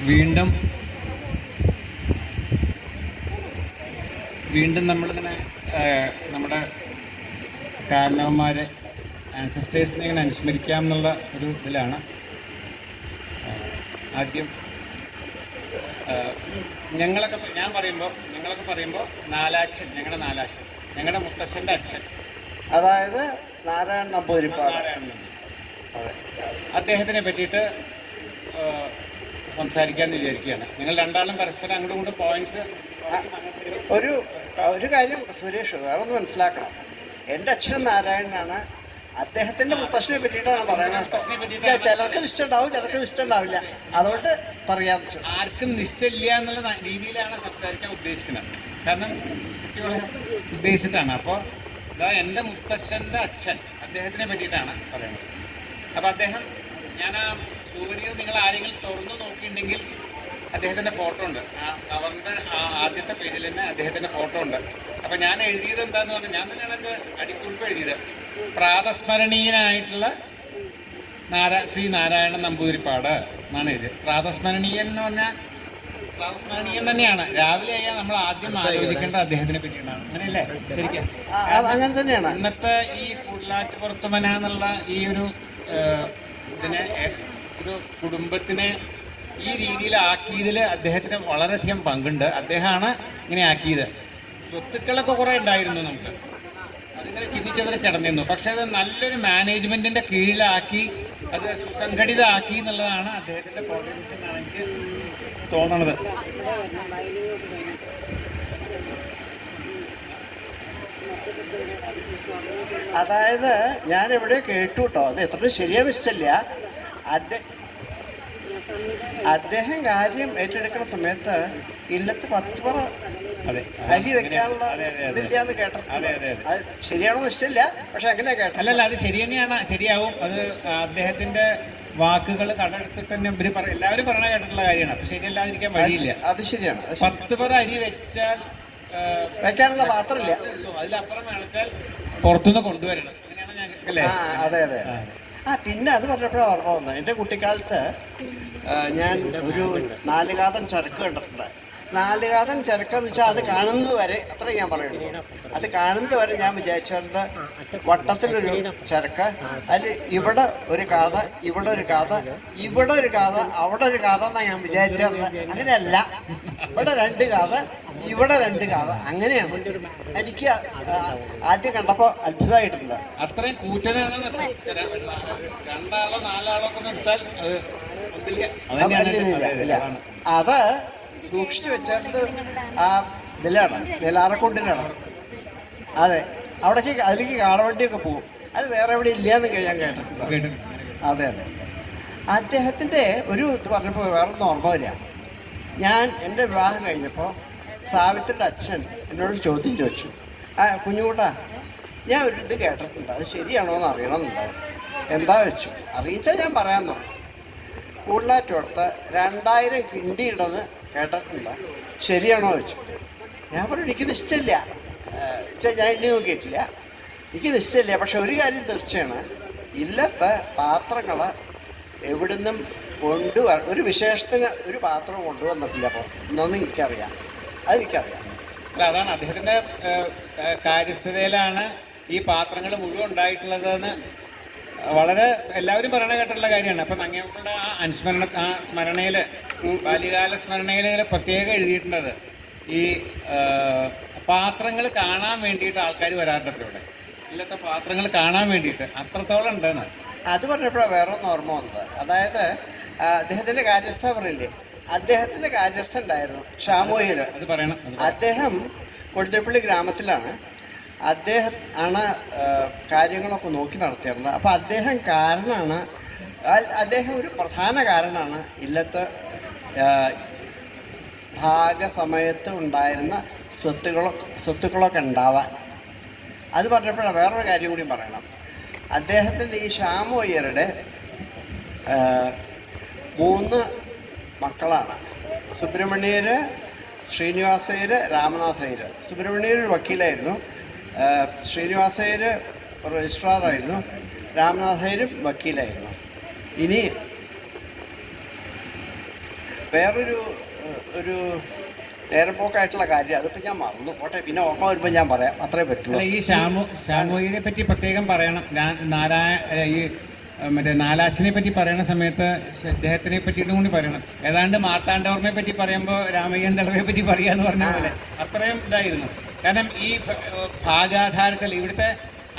വീണ്ടും വീണ്ടും നമ്മളിങ്ങനെ നമ്മുടെ കാരണവന്മാരെ ആൻസസ്റ്റേഴ്സിനെ ഇങ്ങനെ അനുസ്മരിക്കാം എന്നുള്ള ഒരു ഇതിലാണ്. ആദ്യം ഞങ്ങളൊക്കെ പറയുമ്പോൾ നാലാച്ഛൻ, ഞങ്ങളുടെ മുത്തശ്ശൻ്റെ അച്ഛൻ, അതായത് നാരായണ നമ്പൂതിരിപ്പാട്. അതെ, അദ്ദേഹത്തിനെ പറ്റിയിട്ട് സംസാരിക്കാമെന്ന് വിചാരിക്കുകയാണ്. നിങ്ങൾ രണ്ടാളും പരസ്പരം അങ്ങോട്ടും ഇങ്ങോട്ടും പോയിന്റ്സ്. ഒരു കാര്യം സുരേഷ് വേറെ ഒന്ന് മനസ്സിലാക്കണം. എൻ്റെ അച്ഛൻ നാരായണനാണ്. അദ്ദേഹത്തിന്റെ മുത്തശ്ശനെ പറ്റിയിട്ടാണ് പറയുന്നത്. ചിലർക്ക് ഇഷ്ടമുണ്ടാവും, ചിലർക്ക് ഇഷ്ടമുണ്ടാവില്ല. അതുകൊണ്ട് പറയാൻ ആർക്കും നിശ്ചയില്ല എന്നുള്ള രീതിയിലാണ് സംസാരിക്കാൻ ഉദ്ദേശിക്കുന്നത്. കാരണം ഉദ്ദേശിച്ചിട്ടാണ്. അപ്പോൾ ഇതാ എൻ്റെ മുത്തശ്ശൻ്റെ അച്ഛൻ, അദ്ദേഹത്തിനെ പറ്റിയിട്ടാണ് പറയുന്നത്. അപ്പോൾ അദ്ദേഹം, ഞാൻ ആ സൂര്യൻ നിങ്ങൾ ആരെങ്കിലും തുറന്നു നോക്കിയിട്ടുണ്ടെങ്കിൽ അദ്ദേഹത്തിൻ്റെ ഫോട്ടോ ഉണ്ട്. അവരുടെ ആദ്യത്തെ പേജിൽ തന്നെ അദ്ദേഹത്തിൻ്റെ ഫോട്ടോ ഉണ്ട്. അപ്പം ഞാൻ എഴുതിയത് എന്താണെന്ന് പറഞ്ഞാൽ, ഞാൻ തന്നെയാണ് എൻ്റെ അടിക്കുറിപ്പ് എഴുതിയത്. പ്രാതസ്മരണീയനായിട്ടുള്ള ശ്രീ നാരായണ നമ്പൂതിരിപ്പാട് എന്നാണ് എഴുതിയത്. പ്രാതസ്മരണീയൻ എന്ന് പറഞ്ഞാൽ പ്രാതസ്മരണീയൻ തന്നെയാണ്. രാവിലെ ആയാൽ നമ്മൾ ആദ്യം ആലോചിക്കേണ്ടത് അദ്ദേഹത്തിനെ പറ്റിയിട്ടാണ്. അങ്ങനെയല്ലേ? ശരിക്കും അങ്ങനെ തന്നെയാണ്. ഇന്നത്തെ ഈ പുല്ലാറ്റുപുറത്തുമന എന്നുള്ള ഈ ഒരു ഇതിനെ, ഒരു കുടുംബത്തിനെ ഈ രീതിയിലാക്കിയതിൽ അദ്ദേഹത്തിന് വളരെയധികം പങ്കുണ്ട്. അദ്ദേഹമാണ് ഇങ്ങനെ ആക്കിയത്. സ്വത്തുക്കളൊക്കെ കുറേ ഉണ്ടായിരുന്നു നമുക്ക്, അതിങ്ങനെ ചിന്തിച്ചതിന് കിടന്നിരുന്നു. പക്ഷെ അത് നല്ലൊരു മാനേജ്മെന്റിന്റെ കീഴിലാക്കി അത് സുസംഘടിതമാക്കി എന്നുള്ളതാണ് അദ്ദേഹത്തിന്റെ കോൺട്രിബ്യൂഷൻ എന്നാണ് എനിക്ക് തോന്നണത്. അതായത് ഞാൻ എവിടെ കേട്ടു കേട്ടോ, അത് എത്ര ശരിയാന്ന് ഇഷ്ടമില്ല. അദ്ദേഹം കാര്യം ഏറ്റെടുക്കുന്ന സമയത്ത് ഇല്ലത്ത് 10 പറ അരി വെക്കാനുള്ള ഇതില്ലാന്ന് കേട്ടിട്ടുണ്ട്. അത് ശരിയാണോന്ന് ഇഷ്ടമില്ല, പക്ഷെ അങ്ങനെ കേട്ടോ. അല്ലല്ല, അത് ശരി തന്നെയാണ്, ശരിയാവും. അത് അദ്ദേഹത്തിന്റെ വാക്കുകൾ കടമെടുത്തിട്ട് തന്നെ എല്ലാവരും പറയണ കേട്ടിട്ടുള്ള കാര്യമാണ്. അപ്പൊ ശരിയല്ലാതിരിക്കാൻ വഴിയില്ല. അത് ശരിയാണ്. 10 പറ അരി വെച്ചാൽ വെക്കാനുള്ള പാത്രമില്ല, അതിലപ്പുറം വേണിച്ചാൽ പുറത്തുനിന്ന് കൊണ്ടുവരണം. അങ്ങനെയാണ് ഞാൻ. അതെ അതെ. പിന്നെ അത് പറഞ്ഞപ്പോഴാണ് ഓർമ്മ വന്നത്. എൻ്റെ കുട്ടിക്കാലത്ത് ഞാൻ ഒരു 4 കാതൻ ചരക്ക് കണ്ടിട്ടുണ്ട്. 4 കാതൻ ചരക്കെന്ന് വെച്ചാൽ അത് കാണുന്നത് വരെ, അത്ര ഞാൻ പറയുള്ളൂ, അത് കാണുന്നത് വരെ ഞാൻ വിചാരിച്ചിരുന്നത് വട്ടത്തിലൊരു ചരക്ക്, അതിൽ ഇവിടെ ഒരു കാത, ഇവിടെ ഒരു കാത, ഇവിടെ ഒരു കാത, അവിടെ ഒരു കാത എന്നാണ് ഞാൻ വിചാരിച്ചിരുന്നത്. അങ്ങനെയല്ല, ഇവിടെ 2 കാത, ഇവിടെ 2 കാത, അങ്ങനെയാണ്. എനിക്ക് ആദ്യം കണ്ടപ്പോൾ അത്ഭുതമായിട്ടുണ്ട്. അത്രയും കൂറ്റനാണ്. 2 ആളോ 4 ആളോ ഒക്കെ നിർത്താൽ അത് സൂക്ഷിച്ചു വെച്ചത് ആ ഇതിലാണ്, നെല്ലാറക്കൊണ്ടിലാണ്. അതെ, അതിലേക്ക് കാളവണ്ടിയൊക്കെ പോകും. അത് വേറെ എവിടെ ഇല്ലയെന്ന് ഞാൻ കേട്ടിട്ടുണ്ട്. അതെ അതെ. അദ്ദേഹത്തിൻ്റെ ഒരു ഇത് പറഞ്ഞപ്പോൾ വേറൊന്നും ഓർമ്മ വരിക. എൻ്റെ വിവാഹം കഴിഞ്ഞപ്പോൾ സാവിത്രിയുടെ അച്ഛൻ എന്നോട് ചോദ്യം ചോദിച്ചു, കുഞ്ഞുകൂട്ടാ, ഞാൻ ഒരു ഇത് കേട്ടിട്ടുണ്ട്, അത് ശരിയാണോ എന്ന് അറിയണമെന്നുണ്ടാവും. എന്താ വെച്ചു അറിയിച്ചാൽ ഞാൻ പറയാമെന്നോ. കൂടുതലായിട്ടോടത്ത് 2000 കിണ്ടി ഇടുന്നത് കേട്ടിട്ടുണ്ട്, ശരിയാണോ വെച്ചു. ഞാൻ പറഞ്ഞു എനിക്ക് നിശ്ചയില്ല, ഞാൻ എണ്ണി നോക്കിയിട്ടില്ല, എനിക്ക് നിശ്ചയില്ല. പക്ഷെ ഒരു കാര്യം തീർച്ചയാണ്, ഇല്ലത്തെ പാത്രങ്ങൾ എവിടുന്നും ഒരു വിശേഷത്തിന് ഒരു പാത്രം കൊണ്ടുവന്നിട്ടില്ല. അപ്പോൾ എന്നൊന്നും എനിക്കറിയാം, അതെനിക്കറിയാം. അല്ല, അതാണ് അദ്ദേഹത്തിൻ്റെ കാര്യസ്ഥതയിലാണ് ഈ പാത്രങ്ങൾ മുഴുവൻ ഉണ്ടായിട്ടുള്ളതെന്ന് വളരെ എല്ലാവരും പറയണ കേട്ടിട്ടുള്ള കാര്യമാണ്. അപ്പം ഞങ്ങളുടെ ആ സ്മരണയിൽ, ബാല്യകാല സ്മരണയിൽ പ്രത്യേകം എഴുതിയിട്ടുള്ളത് ഈ പാത്രങ്ങൾ കാണാൻ വേണ്ടിയിട്ട് ആൾക്കാർ വരാറുണ്ട്. ഇവിടെ ഇല്ലത്തെ പാത്രങ്ങൾ കാണാൻ വേണ്ടിയിട്ട് അത്രത്തോളം ഉണ്ടെന്ന്. അത് പറഞ്ഞപ്പോഴാണ് വേറെ ഒന്ന് ഓർമ്മ വന്നത്. അതായത് അദ്ദേഹത്തിൻ്റെ കാര്യസ്ഥ പറയില്ലേ, അദ്ദേഹത്തിൻ്റെ കാര്യസ്ഥ ഉണ്ടായിരുന്നു ഷാമോയിൽ. അത് പറയണം. അദ്ദേഹം കൊടുത്തിപ്പള്ളി ഗ്രാമത്തിലാണ്. അദ്ദേഹം ആണ് കാര്യങ്ങളൊക്കെ നോക്കി നടത്തിയിരുന്നത്. അപ്പോൾ അദ്ദേഹം ഒരു പ്രധാന കാരണമാണ് ഇല്ലത്ത് ഭാഗസമയത്ത് ഉണ്ടായിരുന്ന സ്വത്തുക്കളൊക്കെ ഉണ്ടാവാൻ. അത് പറഞ്ഞപ്പോഴാണ് വേറൊരു കാര്യം കൂടി പറയണം. അദ്ദേഹത്തിൻ്റെ ഈ ഷാമോയ്യരുടെ 3 മക്കളാണ്. സുബ്രഹ്മണ്യർ, ശ്രീനിവാസയ്യർ, രാമനാഥയ്യർ. സുബ്രഹ്മണ്യർ ഒരു വക്കീലായിരുന്നു, ശ്രീനിവാസയ്യർ രജിസ്ട്രാറായിരുന്നു, രാമനാഥയ്യരും വക്കീലായിരുന്നു. ഇനി വേറൊരു ഒരു നേരമ്പോക്കായിട്ടുള്ള കാര്യം, അതിപ്പോൾ ഞാൻ മറന്നു പോട്ടെ, പിന്നെ ഓർമ്മ വരുമ്പോൾ ഞാൻ പറയാം, അത്രേ പറ്റുള്ളൂ. ഈ ഷാമൂഹിനെ പറ്റി പ്രത്യേകം പറയണം. ഈ മറ്റേ നാലാച്ചനെ പറ്റി പറയുന്ന സമയത്ത് അദ്ദേഹത്തിനെ പറ്റിയിട്ടും കൂടി പറയണം. ഏതാണ്ട് മാർത്താണ്ഡവർമ്മയെ പറ്റി പറയുമ്പോൾ രാമയ്യൻ ദളവയെ പറ്റി പറയുക എന്ന് പറഞ്ഞ പോലെ അത്രയും ഇതായിരുന്നു. കാരണം ഈ ഭാഗാധാരത്തിൽ ഇവിടുത്തെ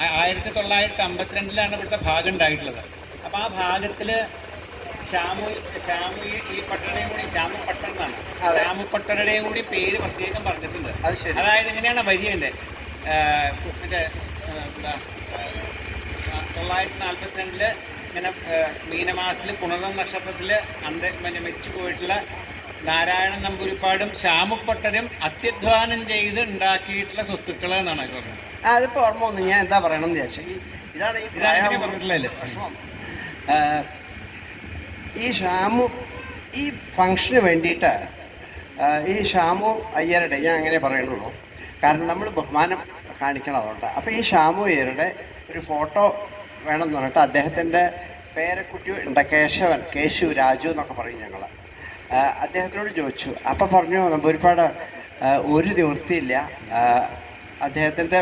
1952 ഇവിടുത്തെ ഭാഗം ഉണ്ടായിട്ടുള്ളത്. അപ്പോൾ ആ ഭാഗത്തിൽ ഷാമു ഈ പട്ടണയും കൂടി ശ്യാമുപട്ടണം എന്നാണ്. ശ്യാമുപട്ടണയുടെയും കൂടി പേര് പ്രത്യേകം പറഞ്ഞിട്ടുണ്ട്. അതായത് ഇങ്ങനെയാണ് വരിയുണ്ട്. മറ്റേ എന്താ 1942 ഇങ്ങനെ മീനമാസത്തിൽ പുണർന്ന നക്ഷത്രത്തിൽ മരിച്ചു പോയിട്ടുള്ള നാരായണൻ നമ്പൂരിപ്പാടും ശ്യാമുപട്ടരും അത്യധ്വാനം ചെയ്ത് ഉണ്ടാക്കിയിട്ടുള്ള സ്വത്തുക്കൾ എന്നാണ് പറഞ്ഞത്. അതിപ്പോൾ ഓർമ്മ വന്നു. ഞാൻ എന്താ പറയണമെന്ന് വിചാരിച്ചു. ഇതാണ് ഈ പറഞ്ഞിട്ടുള്ളത്. ഈ ഷാമു ഈ ഫംഗ്ഷന് വേണ്ടിയിട്ട് ഈ ഷാമു അയ്യരുടെ, ഞാൻ അങ്ങനെ പറയുന്നുള്ളൂ കാരണം നമ്മൾ ബഹുമാനം കാണിക്കണം അതുകൊണ്ട്. അപ്പോൾ ഈ ഷാമു അയ്യരുടെ ഒരു ഫോട്ടോ വേണമെന്ന് പറഞ്ഞിട്ട് അദ്ദേഹത്തിൻ്റെ പേരക്കുട്ടി ഉണ്ട്, കേശു രാജു എന്നൊക്കെ പറയും ഞങ്ങൾ. അദ്ദേഹത്തിനോട് ചോദിച്ചു. അപ്പം പറഞ്ഞു നമ്പൂരിപ്പാട് ഒരു നിവൃത്തിയില്ല, അദ്ദേഹത്തിൻ്റെ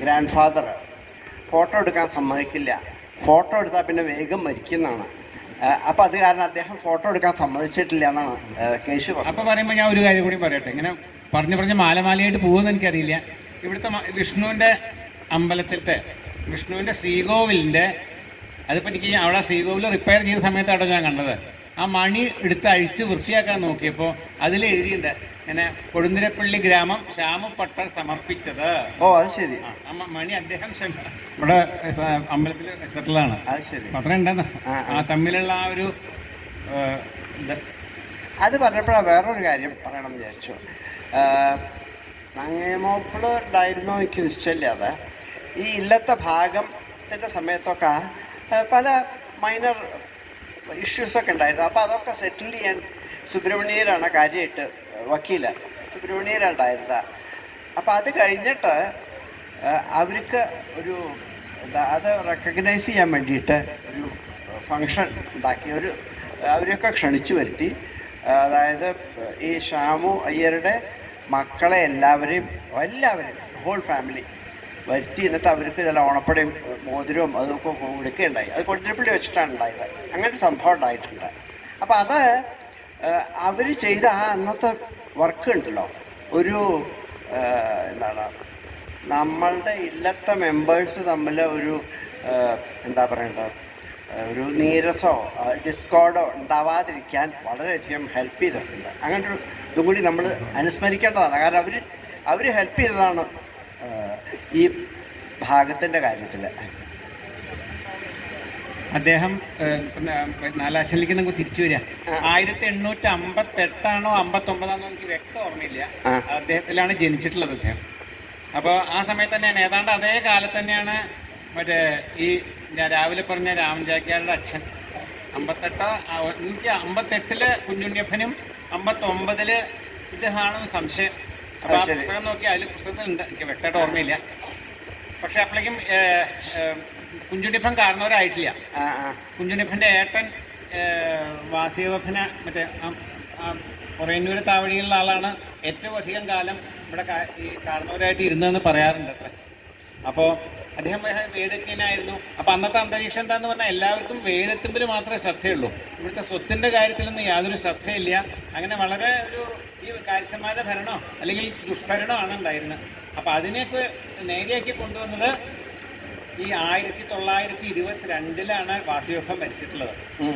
ഗ്രാൻഡ് ഫാദർ ഫോട്ടോ എടുക്കാൻ സമ്മതിക്കില്ല, ഫോട്ടോ എടുത്താൽ പിന്നെ വേഗം മരിക്കുന്നതാണ്. അപ്പം അത് കാരണം അദ്ദേഹം ഫോട്ടോ എടുക്കാൻ സമ്മതിച്ചിട്ടില്ല എന്നാണ് കേശു പറഞ്ഞത്. അപ്പം പറയുമ്പോൾ ഞാൻ ഒരു കാര്യം കൂടി പറയട്ടെ. ഇങ്ങനെ പറഞ്ഞ് മാലമാലയായിട്ട് പോകുമെന്ന് എനിക്കറിയില്ല. ഇവിടുത്തെ വിഷ്ണുവിൻ്റെ അമ്പലത്തിലത്തെ വിഷ്ണുവിൻ്റെ ശ്രീകോവിലിൻ്റെ, അതിപ്പോൾ എനിക്ക് അവിടെ ശ്രീകോവിൽ റിപ്പയർ ചെയ്ത സമയത്താണ് ഞാൻ കണ്ടത്. ആ മണി എടുത്ത് അഴിച്ച് വൃത്തിയാക്കാൻ നോക്കിയപ്പോൾ അതിൽ എഴുതിയിട്ടുണ്ട് ഇങ്ങനെ കൊടുന്തിരപ്പള്ളി ഗ്രാമം ശ്യാമുപട്ടർ സമർപ്പിച്ചത്. ഓ അത് ശരി. മണി അദ്ദേഹം ഇവിടെ അമ്പലത്തിൽ സെറ്റിലാണ്. അത് ശരി. അത്ര ഉണ്ടെന്ന് ആ തമ്മിലുള്ള ആ ഒരു അത് പറഞ്ഞപ്പോഴാണ് വേറൊരു കാര്യം പറയണമെന്ന് വിചാരിച്ചു. നങ്ങേമോപ്പിള് ഉണ്ടായിരുന്നോ എനിക്ക് നിശ്ചയമില്ലാതെ ഈ ഇല്ലത്തെ ഭാഗത്തിൻ്റെ സമയത്തൊക്കെ പല മൈനർ ഇഷ്യൂസൊക്കെ ഉണ്ടായിരുന്നു. അപ്പോൾ അതൊക്കെ സെറ്റിൽ ചെയ്യാൻ സുബ്രഹ്മണ്യരാണ് കാര്യമായിട്ട്, വക്കീല് സുബ്രഹ്മണ്യരുണ്ടായിരുന്നത്. അപ്പോൾ അത് കഴിഞ്ഞിട്ട് അവർക്ക് ഒരു അത് റെക്കഗ്നൈസ് ചെയ്യാൻ വേണ്ടിയിട്ട് ഒരു ഫങ്ഷൻ ഉണ്ടാക്കി. അവരെയൊക്കെ ക്ഷണിച്ചു വരുത്തി. അതായത് ഈ ഷാമു അയ്യരുടെ മക്കളെ എല്ലാവരെയും ഹോൾ ഫാമിലി വരുത്തി. എന്നിട്ട് അവർക്ക് ചില ഓണപ്പടയും മോതിരവും അതൊക്കെ കൊടുക്കുകയുണ്ടായി. അത് കൊടുത്തിരപ്പള്ളി വെച്ചിട്ടാണ് ഉണ്ടായത്. അങ്ങനെ സംഭവം ഉണ്ടായിട്ടുണ്ട്. അപ്പോൾ അത് അവർ ചെയ്ത ആ അന്നത്തെ വർക്ക് ഉണ്ടല്ലോ, ഒരു എന്താണ് നമ്മളുടെ ഇല്ലത്തെ മെമ്പേഴ്സ് തമ്മിൽ ഒരു എന്താ പറയേണ്ടത്, ഒരു നീരസോ ഡിസ്കോർഡോ ഉണ്ടാവാതിരിക്കാൻ വളരെയധികം ഹെൽപ്പ് ചെയ്തിട്ടുണ്ട്. അങ്ങനെ ഒരു ഇതും കൂടി നമ്മൾ അനുസ്മരിക്കേണ്ടതാണ്. കാരണം അവർ ഹെൽപ്പ് ചെയ്തതാണ് ഈ ഭാഗത്തിൻ്റെ കാര്യത്തിൽ. അദ്ദേഹം നാലാശനിലേക്ക് നമുക്ക് തിരിച്ചു വരിക 1858 59 എനിക്ക് വ്യക്തം ഓർമ്മയില്ല. അദ്ദേഹത്തിലാണ് ജനിച്ചിട്ടുള്ളത് അദ്ദേഹം. അപ്പോൾ ആ സമയത്ത് തന്നെയാണ് ഏതാണ്ട് അതേ കാലത്ത് തന്നെയാണ് മറ്റേ ഈ ഞാൻ രാവിലെ പറഞ്ഞ രാമൻ ചാക്യാരുടെ അച്ഛൻ 58 കുഞ്ഞുണ്ണിയപ്പനും 59 ഇദ്ദേഹമാണെന്ന് സംശയം. അപ്പോൾ ആ പുസ്തകം നോക്കി അതിൽ പുസ്തകത്തിലുണ്ട്, എനിക്ക് വ്യക്തമായിട്ട് ഓർമ്മയില്ല. പക്ഷെ അപ്പോഴേക്കും കുഞ്ചുണ്ണിപ്പൻ കാരണവരായിട്ടില്ല. കുഞ്ചുണ്ണിപ്പൻ്റെ ഏട്ടൻ വാസുദേവപ്പന മറ്റേ കുറയന്നൂര് താവഴിയിലുള്ള ആളാണ് ഏറ്റവും അധികം കാലം ഇവിടെ ഈ കാരണവരായിട്ട് ഇരുന്നതെന്ന് പറയാറുണ്ട് അത്ര. അപ്പോൾ അദ്ദേഹം വേദജ്ഞനായിരുന്നു. അപ്പോൾ അന്നത്തെ അന്തരീക്ഷം എന്താന്ന് പറഞ്ഞാൽ എല്ലാവർക്കും വേദത്തുമ്പിൽ മാത്രമേ ശ്രദ്ധയുള്ളൂ. ഇവിടുത്തെ സ്വത്തിൻ്റെ കാര്യത്തിലൊന്നും യാതൊരു ശ്രദ്ധയില്ല. അങ്ങനെ വളരെ ഒരു ഈ കാര്യസ്ഥന്മാരുടെ ഭരണോ അല്ലെങ്കിൽ ദുഷ്ഭരണോ ആണ് ഉണ്ടായിരുന്നത്. അപ്പോൾ അതിനെയൊക്കെ നേരെയാക്കി കൊണ്ടുവന്നത് ഈ 1922 വാസുദേവപ്പൻ മരിച്ചിട്ടുള്ളത്.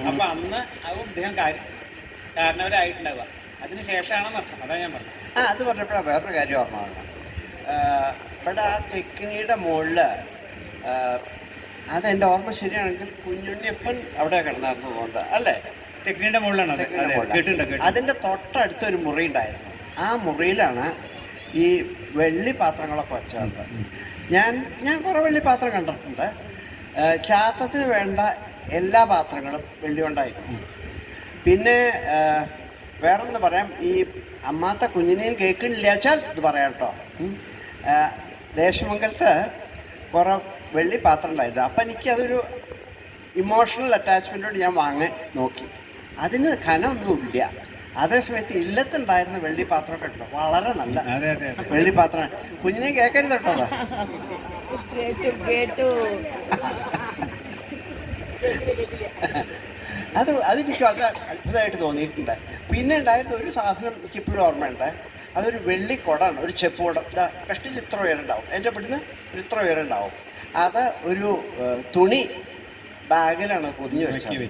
അപ്പോൾ അന്ന് അത് അദ്ദേഹം കാരണവരായിട്ടുണ്ടാവുക അതിനുശേഷമാണെന്ന് അർത്ഥം. അതാണ് ഞാൻ പറഞ്ഞത്. അത് പറഞ്ഞപ്പോഴാണ് വേറൊരു കാര്യം ഓർമ്മ വന്നത്. ഇവിടെ ആ തെക്കിനിയുടെ മുകളിൽ അതെൻ്റെ ഓർമ്മ ശരിയാണെങ്കിൽ കുഞ്ഞുണ്ണിയപ്പൻ അവിടെ കിടന്നിരുന്നതുകൊണ്ട് അല്ലേ? തെക്കിനിയുടെ മുകളിലാണ്. അതിൻ്റെ തൊട്ടടുത്തൊരു മുറി ഉണ്ടായിരുന്നു. ആ മുറിയിലാണ് ഈ വെള്ളി പാത്രങ്ങളൊക്കെ വെച്ചത്. ഞാൻ കുറേ വെള്ളി പാത്രം കണ്ടിട്ടുണ്ട്. ചാത്തത്തിന് വേണ്ട എല്ലാ പാത്രങ്ങളും വെള്ളി കൊണ്ടായിരുന്നു. പിന്നെ വേറൊന്ന് പറയാം, ഈ അമ്മാത്ത കുഞ്ഞിനെയും കേൾക്കണില്ല വെച്ചാൽ ഇത് പറയാം കേട്ടോ. ദേശമംഗലത്ത് കുറേ വെള്ളി പാത്രം ഉണ്ടായിരുന്നു. അപ്പം എനിക്കതൊരു ഇമോഷണൽ അറ്റാച്ച്മെൻറ്റോട് ഞാൻ വാങ്ങാൻ നോക്കി. അതിന് ഖനമൊന്നുമില്ല. അതേസമയത്ത് ഇല്ലത്തുണ്ടായിരുന്ന വെള്ളിപ്പാത്രമൊക്കെ ഉണ്ട്, വളരെ നല്ല അതെ അതെ അതെ. വെള്ളിപ്പാത്രം. കുഞ്ഞിനെ കേൾക്കരുത് കേട്ടോ അതാ. അതെനിക്ക് വളരെ അത്ഭുതമായിട്ട് തോന്നിയിട്ടുണ്ട്. പിന്നെ ഉണ്ടായിരുന്ന ഒരു സാധനം എനിക്ക് ഇപ്പോഴും ഓർമ്മയുണ്ട്. അതൊരു വെള്ളിക്കുടമാണ്, ഒരു ചെപ്പ് കുടം. കഷ്ടിച്ച് ഇത്ര ഉയരുണ്ടാവും, എൻ്റെ ഇവിടുന്ന് ഒരു ഇത്ര ഉയരുണ്ടാവും. അത് ഒരു തുണി ബാഗിലാണ് പൊതിഞ്ഞ് വെച്ചത്.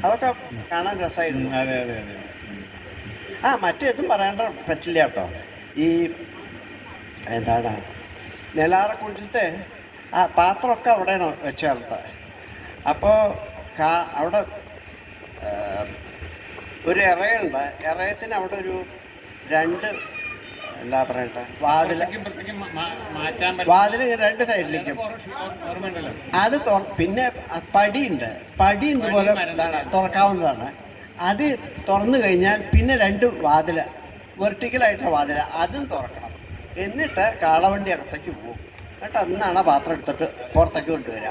അതൊക്കെ കാണാൻ രസമായിരുന്നു. അതെ അതെ അതെ. മറ്റേതും പറയേണ്ട പറ്റില്ല കേട്ടോ. ഈ എന്താണ് നെലാറക്കുണ്ടിലത്തെ ആ പാത്രമൊക്കെ അവിടെയാണ് വെച്ചേർത്തത്. അപ്പോൾ അവിടെ ഒരു ഇറയുണ്ട്. ഇറയത്തിന് അവിടെ ഒരു രണ്ട് എന്താ പറയട്ടെ വാതിൽ രണ്ട് സൈഡിലേക്കും അത് പിന്നെ പടിയുണ്ട്. പടി ഇതുപോലെ തുറക്കാവുന്നതാണ്. അത് തുറന്നു കഴിഞ്ഞാൽ പിന്നെ രണ്ട് വാതിൽ, വെർട്ടിക്കലായിട്ടുള്ള വാതിൽ, അതും തുറക്കണം. എന്നിട്ട് കാളവണ്ടി അകത്തേക്ക് പോകും. എന്നിട്ട് അന്നാണ് പാത്രം എടുത്തിട്ട് പുറത്തേക്ക് കൊണ്ടുവരിക.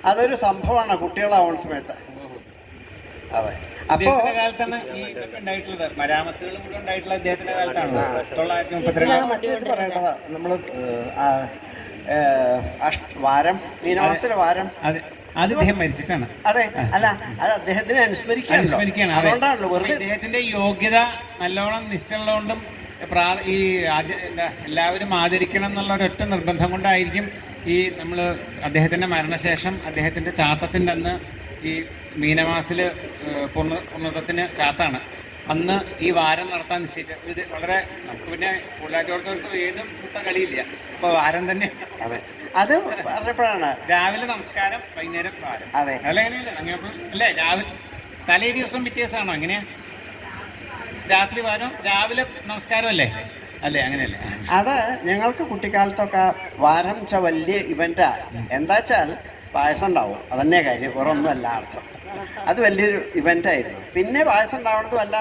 അതൊരു സംഭവമാണ് കുട്ടികളാവുന്ന സമയത്ത്. അതെ. അപ്പോൾ കാലത്താണ് ഈ ഇതൊക്കെ ഉണ്ടായിട്ടുള്ളത്. മരാമത്തുകൾ മുഴുവൻ ഉണ്ടായിട്ടുള്ള അദ്ദേഹത്തിന്റെ കാലത്താണ്. 1932 മറ്റേത് പറയേണ്ടതാ നമ്മൾ വാരം മീനമാസത്തിലെ വാരം. അതെ, അത് ഇദ്ദേഹം മരിച്ചിട്ടാണ്. അതെ, അല്ല അത് അദ്ദേഹത്തിനെ അനുസ്മരിക്കുകയാണ്. അതുകൊണ്ടാണല്ലോ വെറുതെ അദ്ദേഹത്തിന്റെ യോഗ്യത നല്ലോണം നിശ്ചയുള്ളതുകൊണ്ടും ഈ എല്ലാവരും ആദരിക്കണം എന്നുള്ള ഒരൊറ്റ നിർബന്ധം കൊണ്ടായിരിക്കും ഈ നമ്മൾ അദ്ദേഹത്തിൻ്റെ മരണശേഷം അദ്ദേഹത്തിൻ്റെ ചാത്തത്തിൻ്റെ അന്ന് ഈ മീനമാസത്തിൽ പുണർത്തത്തിന് ചാത്താണ്. അന്ന് ഈ വാരം നടത്താൻ നിശ്ചയിച്ചത്. ഇത് വളരെ നമുക്ക് പിന്നെ കൂടുതലായിട്ടോടത്തോർക്ക് ഏതും കൂട്ട കളിയില്ല. അപ്പോൾ വാരം തന്നെ. അതെ, അത് പറഞ്ഞപ്പോഴാണ് രാവിലെ നമസ്കാരം, വൈകുന്നേരം വാരം. അതെ, അല്ല എങ്ങനെയല്ലേ അങ്ങനെ അല്ലേ? രാവിലെ തലേ ദിവസം വ്യത്യാസമാണോ എങ്ങനെയാ? രാത്രി വാരം രാവിലെ നമസ്കാരം അല്ലേ? അല്ലേ, അങ്ങനെയല്ലേ? അത് ഞങ്ങൾക്ക് കുട്ടിക്കാലത്തൊക്കെ വാരം വെച്ചാൽ വലിയ ഇവൻ്റാ. എന്താ വെച്ചാൽ പായസം ഉണ്ടാവും, അതന്നെ കാര്യം, വേറൊന്നുമല്ല അർത്ഥം. അത് വലിയൊരു ഇവൻ്റായിരുന്നു. പിന്നെ പായസം ഉണ്ടാവുന്നത് വല്ല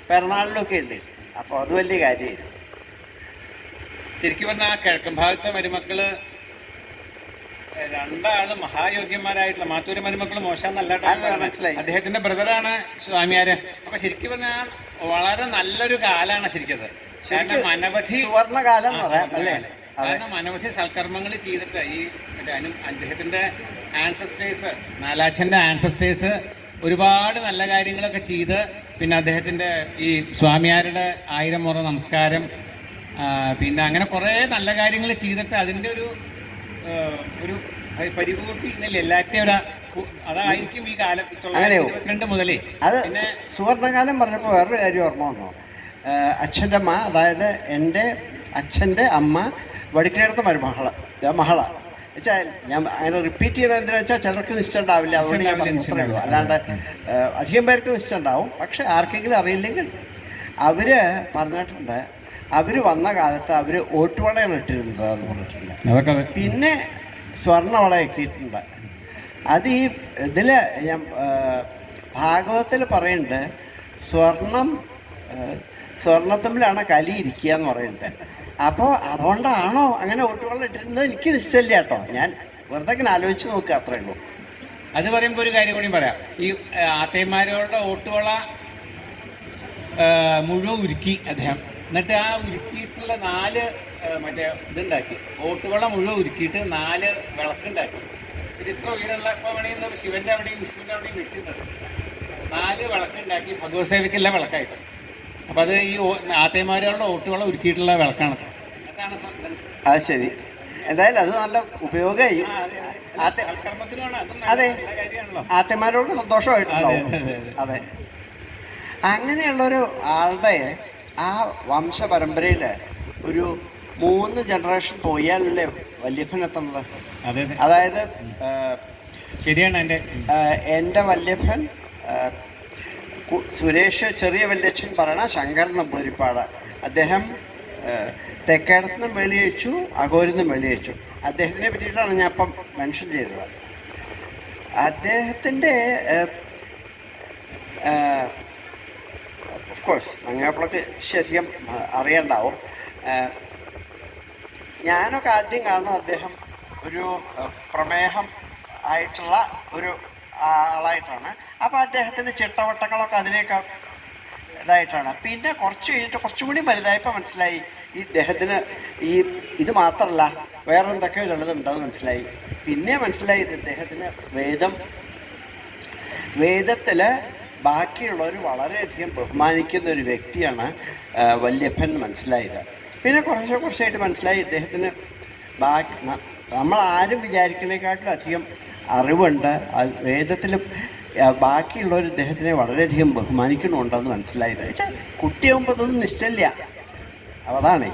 പിറന്നാളിലൊക്കെ ഉണ്ട്. അപ്പോൾ അത് വലിയ കാര്യമായിരുന്നു. ശരിക്കും പറഞ്ഞാൽ ആ കിഴക്കൻ ഭാഗത്തെ മരുമക്കള് രണ്ടാളും മഹായോഗ്യന്മാരായിട്ടുള്ള മാത്തൂര് മരുമക്കള് മോശം നല്ല മനസ്സിലായി. അദ്ദേഹത്തിന്റെ ബ്രദറാണ് സ്വാമിയാര്. അപ്പൊ ശരിക്കും പറഞ്ഞാൽ വളരെ നല്ലൊരു കാലാണ് ശരിക്കത്. കാരണം അനവധി സുവർണകാലം കാരണം അനവധി സൽക്കർമ്മങ്ങൾ ചെയ്തിട്ട് ഈ അദ്ദേഹത്തിന്റെ ആൻസസ്റ്റേഴ്സ്, നാലാച്ചന്റെ ആൻസസ്റ്റേഴ്സ് ഒരുപാട് നല്ല കാര്യങ്ങളൊക്കെ ചെയ്ത്, പിന്നെ അദ്ദേഹത്തിന്റെ ഈ സ്വാമിയാരുടെ 1000 മുറ നമസ്കാരം, പിന്നെ അങ്ങനെ കുറേ നല്ല കാര്യങ്ങൾ ചെയ്തിട്ട് അതിൻ്റെ ഒരു പരിപൂർത്തി ഇന്നലെ എല്ലാറ്റെയും അതായിരിക്കും ഈ കാലം 1922 മുതലേ. അത് പിന്നെ സുവർണകാലം പറഞ്ഞപ്പോൾ വേറൊരു കാര്യം ഓർമ്മ വന്നു. അച്ഛൻ്റെ അമ്മ, അതായത് എൻ്റെ അച്ഛൻ്റെ അമ്മ വടിക്കടുത്ത മഹള വെച്ചാൽ ഞാൻ അങ്ങനെ റിപ്പീറ്റ് ചെയ്യുന്നത് എന്തിനാ വെച്ചാൽ ചിലർക്ക് നിശ്ചയം ഉണ്ടാവില്ല. അതുകൊണ്ട് ഞാൻ പറഞ്ഞേ ഉള്ളൂ. അല്ലാണ്ട് അധികം പേർക്ക് നിശ്ചയം ഉണ്ടാവും. പക്ഷെ ആർക്കെങ്കിലും അറിയില്ലെങ്കിൽ അവർ പറഞ്ഞിട്ടുണ്ട്, അവർ വന്ന കാലത്ത് അവർ ഓട്ടുവളയാണ് ഇട്ടിരുന്നത് എന്ന് പറഞ്ഞിട്ടുണ്ട്. പിന്നെ സ്വർണ്ണവളയൊക്കെ ഇട്ടിട്ടുണ്ട്. അത് ഈ ഇതിൽ ഞാൻ ഭാഗവതത്തിൽ പറയുന്നുണ്ട്, സ്വർണത്തമ്മിലാണ് കലി ഇരിക്കുക എന്ന് പറയുന്നുണ്ട്. അപ്പോൾ അതുകൊണ്ടാണോ അങ്ങനെ ഓട്ടുവള ഇട്ടിരുന്നത് എനിക്ക് നിശ്ചയില്ല കേട്ടോ. ഞാൻ വെറുതെ ഇങ്ങനെ ആലോചിച്ച് നോക്കുക, അത്രേ ഉള്ളൂ. അത് പറയുമ്പോൾ ഒരു കാര്യം കൂടി പറയാം. ഈ ആത്തേമാരുടെ ഓട്ടുവള മുഴുവൻ ഉരുക്കി അദ്ദേഹം. എന്നിട്ട് ആ ഉരുക്കിയിട്ടുള്ള 4 മറ്റേ ഇതുണ്ടാക്കി, ഓട്ടുവള മുഴുവൻ ഉരുക്കിയിട്ട് 4 വിളക്കുണ്ടാക്കി. ഇത് ഇത്ര ഉയരമുള്ള ഇപ്പോൾ വേണമെങ്കിൽ ശിവൻ്റെ അവിടെയും വിഷ്ണുവിൻ്റെ അവിടെയും വെച്ചിട്ടുണ്ട്. 4 വിളക്കുണ്ടാക്കി, ഭഗവത് സേവയ്ക്കുള്ള വിളക്കായിട്ട്. അപ്പം അത് ഈ ആത്തേമാരുടെ ഓട്ടുവള ഉരുക്കിയിട്ടുള്ള വിളക്കാണ്. അത് ശരി. എന്തായാലും അത് നല്ല ഉപയോഗമായി. അതെ, ആത്തേമാരോട് സന്തോഷമായിട്ടുണ്ടാവും. അതെ, അങ്ങനെയുള്ളൊരു ആളുടെ ആ വംശപരമ്പരയിൽ ഒരു 3 ജനറേഷൻ പോയാലല്ലേ വല്യപ്പൻ എത്തുന്നത്. അതായത് ശരിയാണ്. എൻ്റെ വല്യപ്പൻ സുരേഷ് ചെറിയ വല്യച്ഛൻ പറയണ ശങ്കരൻ നമ്പൂതിരിപ്പാട്. അദ്ദേഹം തെക്കേടത്തുനിന്നും വെളിയച്ചു, അഘോരിന്നും വെളിയച്ചു. അദ്ദേഹത്തിനെ പറ്റിയിട്ടാണ് ഞാൻ ഇപ്പം മെൻഷൻ ചെയ്തത്. അദ്ദേഹത്തിൻ്റെ ഓഫ്കോഴ്സ് അങ്ങനെപ്പോഴൊക്കെ ശരിക്കും അറിയണ്ടാവും. ഞാനൊക്കെ ആദ്യം കാണുന്നത് അദ്ദേഹം ഒരു പ്രമേഹം ആയിട്ടുള്ള ഒരു ആളായിട്ടാണ്. അപ്പോൾ അദ്ദേഹത്തിൻ്റെ ചിട്ടവട്ടങ്ങളൊക്കെ അതിനേക്കാൾ ഇതായിട്ടാണ്. പിന്നെ കുറച്ച് കഴിഞ്ഞിട്ട് കുറച്ചും കൂടി വലുതായപ്പോൾ മനസ്സിലായി ഈ ഇദ്ദേഹത്തിന് ഇത് മാത്രമല്ല വേറെ എന്തൊക്കെയോ ചിലതുണ്ടെന്ന് മനസ്സിലായി. പിന്നെ മനസ്സിലായി ഇത് ഇദ്ദേഹത്തിന് വേദത്തിൽ ബാക്കിയുള്ളവർ വളരെയധികം ബഹുമാനിക്കുന്ന ഒരു വ്യക്തിയാണ് വല്യപ്പൻ എന്ന് മനസ്സിലായത്. പിന്നെ കുറച്ചായിട്ട് മനസ്സിലായി ഇദ്ദേഹത്തിന് നമ്മളാരും വിചാരിക്കുന്നതിനെക്കാട്ടിലും അധികം അറിവുണ്ട്. വേദത്തിൽ ബാക്കിയുള്ളവർ ഇദ്ദേഹത്തിനെ വളരെയധികം ബഹുമാനിക്കണമുണ്ടെന്ന് മനസ്സിലായത്. കുട്ടിയാകുമ്പോൾ അതൊന്നും നിശ്ചയില്ല. അതാണേ.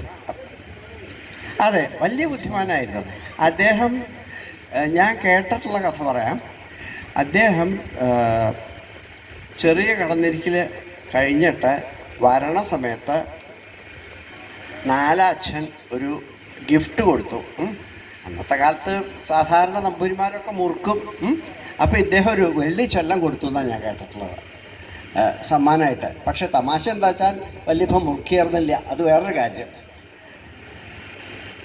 അതെ, വലിയ ബുദ്ധിമാനായിരുന്നു അദ്ദേഹം. ഞാൻ കേട്ടിട്ടുള്ള കഥ പറയാം. അദ്ദേഹം ചെറിയ കടന്നിരിക്കൽ കഴിഞ്ഞിട്ട് വരണ സമയത്ത് നാലാച്ചൻ ഒരു ഗിഫ്റ്റ് കൊടുത്തു. അന്നത്തെ കാലത്ത് സാധാരണ നമ്പൂരിമാരൊക്കെ മുറുക്കും. അപ്പോൾ ഇദ്ദേഹം ഒരു വെള്ളി ചെല്ലം കൊടുത്തു എന്നാണ് ഞാൻ കേട്ടിട്ടുള്ളത് സമ്മാനമായിട്ട്. പക്ഷെ തമാശ എന്താ വെച്ചാൽ വലിയപ്പം മുറുക്കിയായിരുന്നില്ല. അത് വേറൊരു കാര്യം.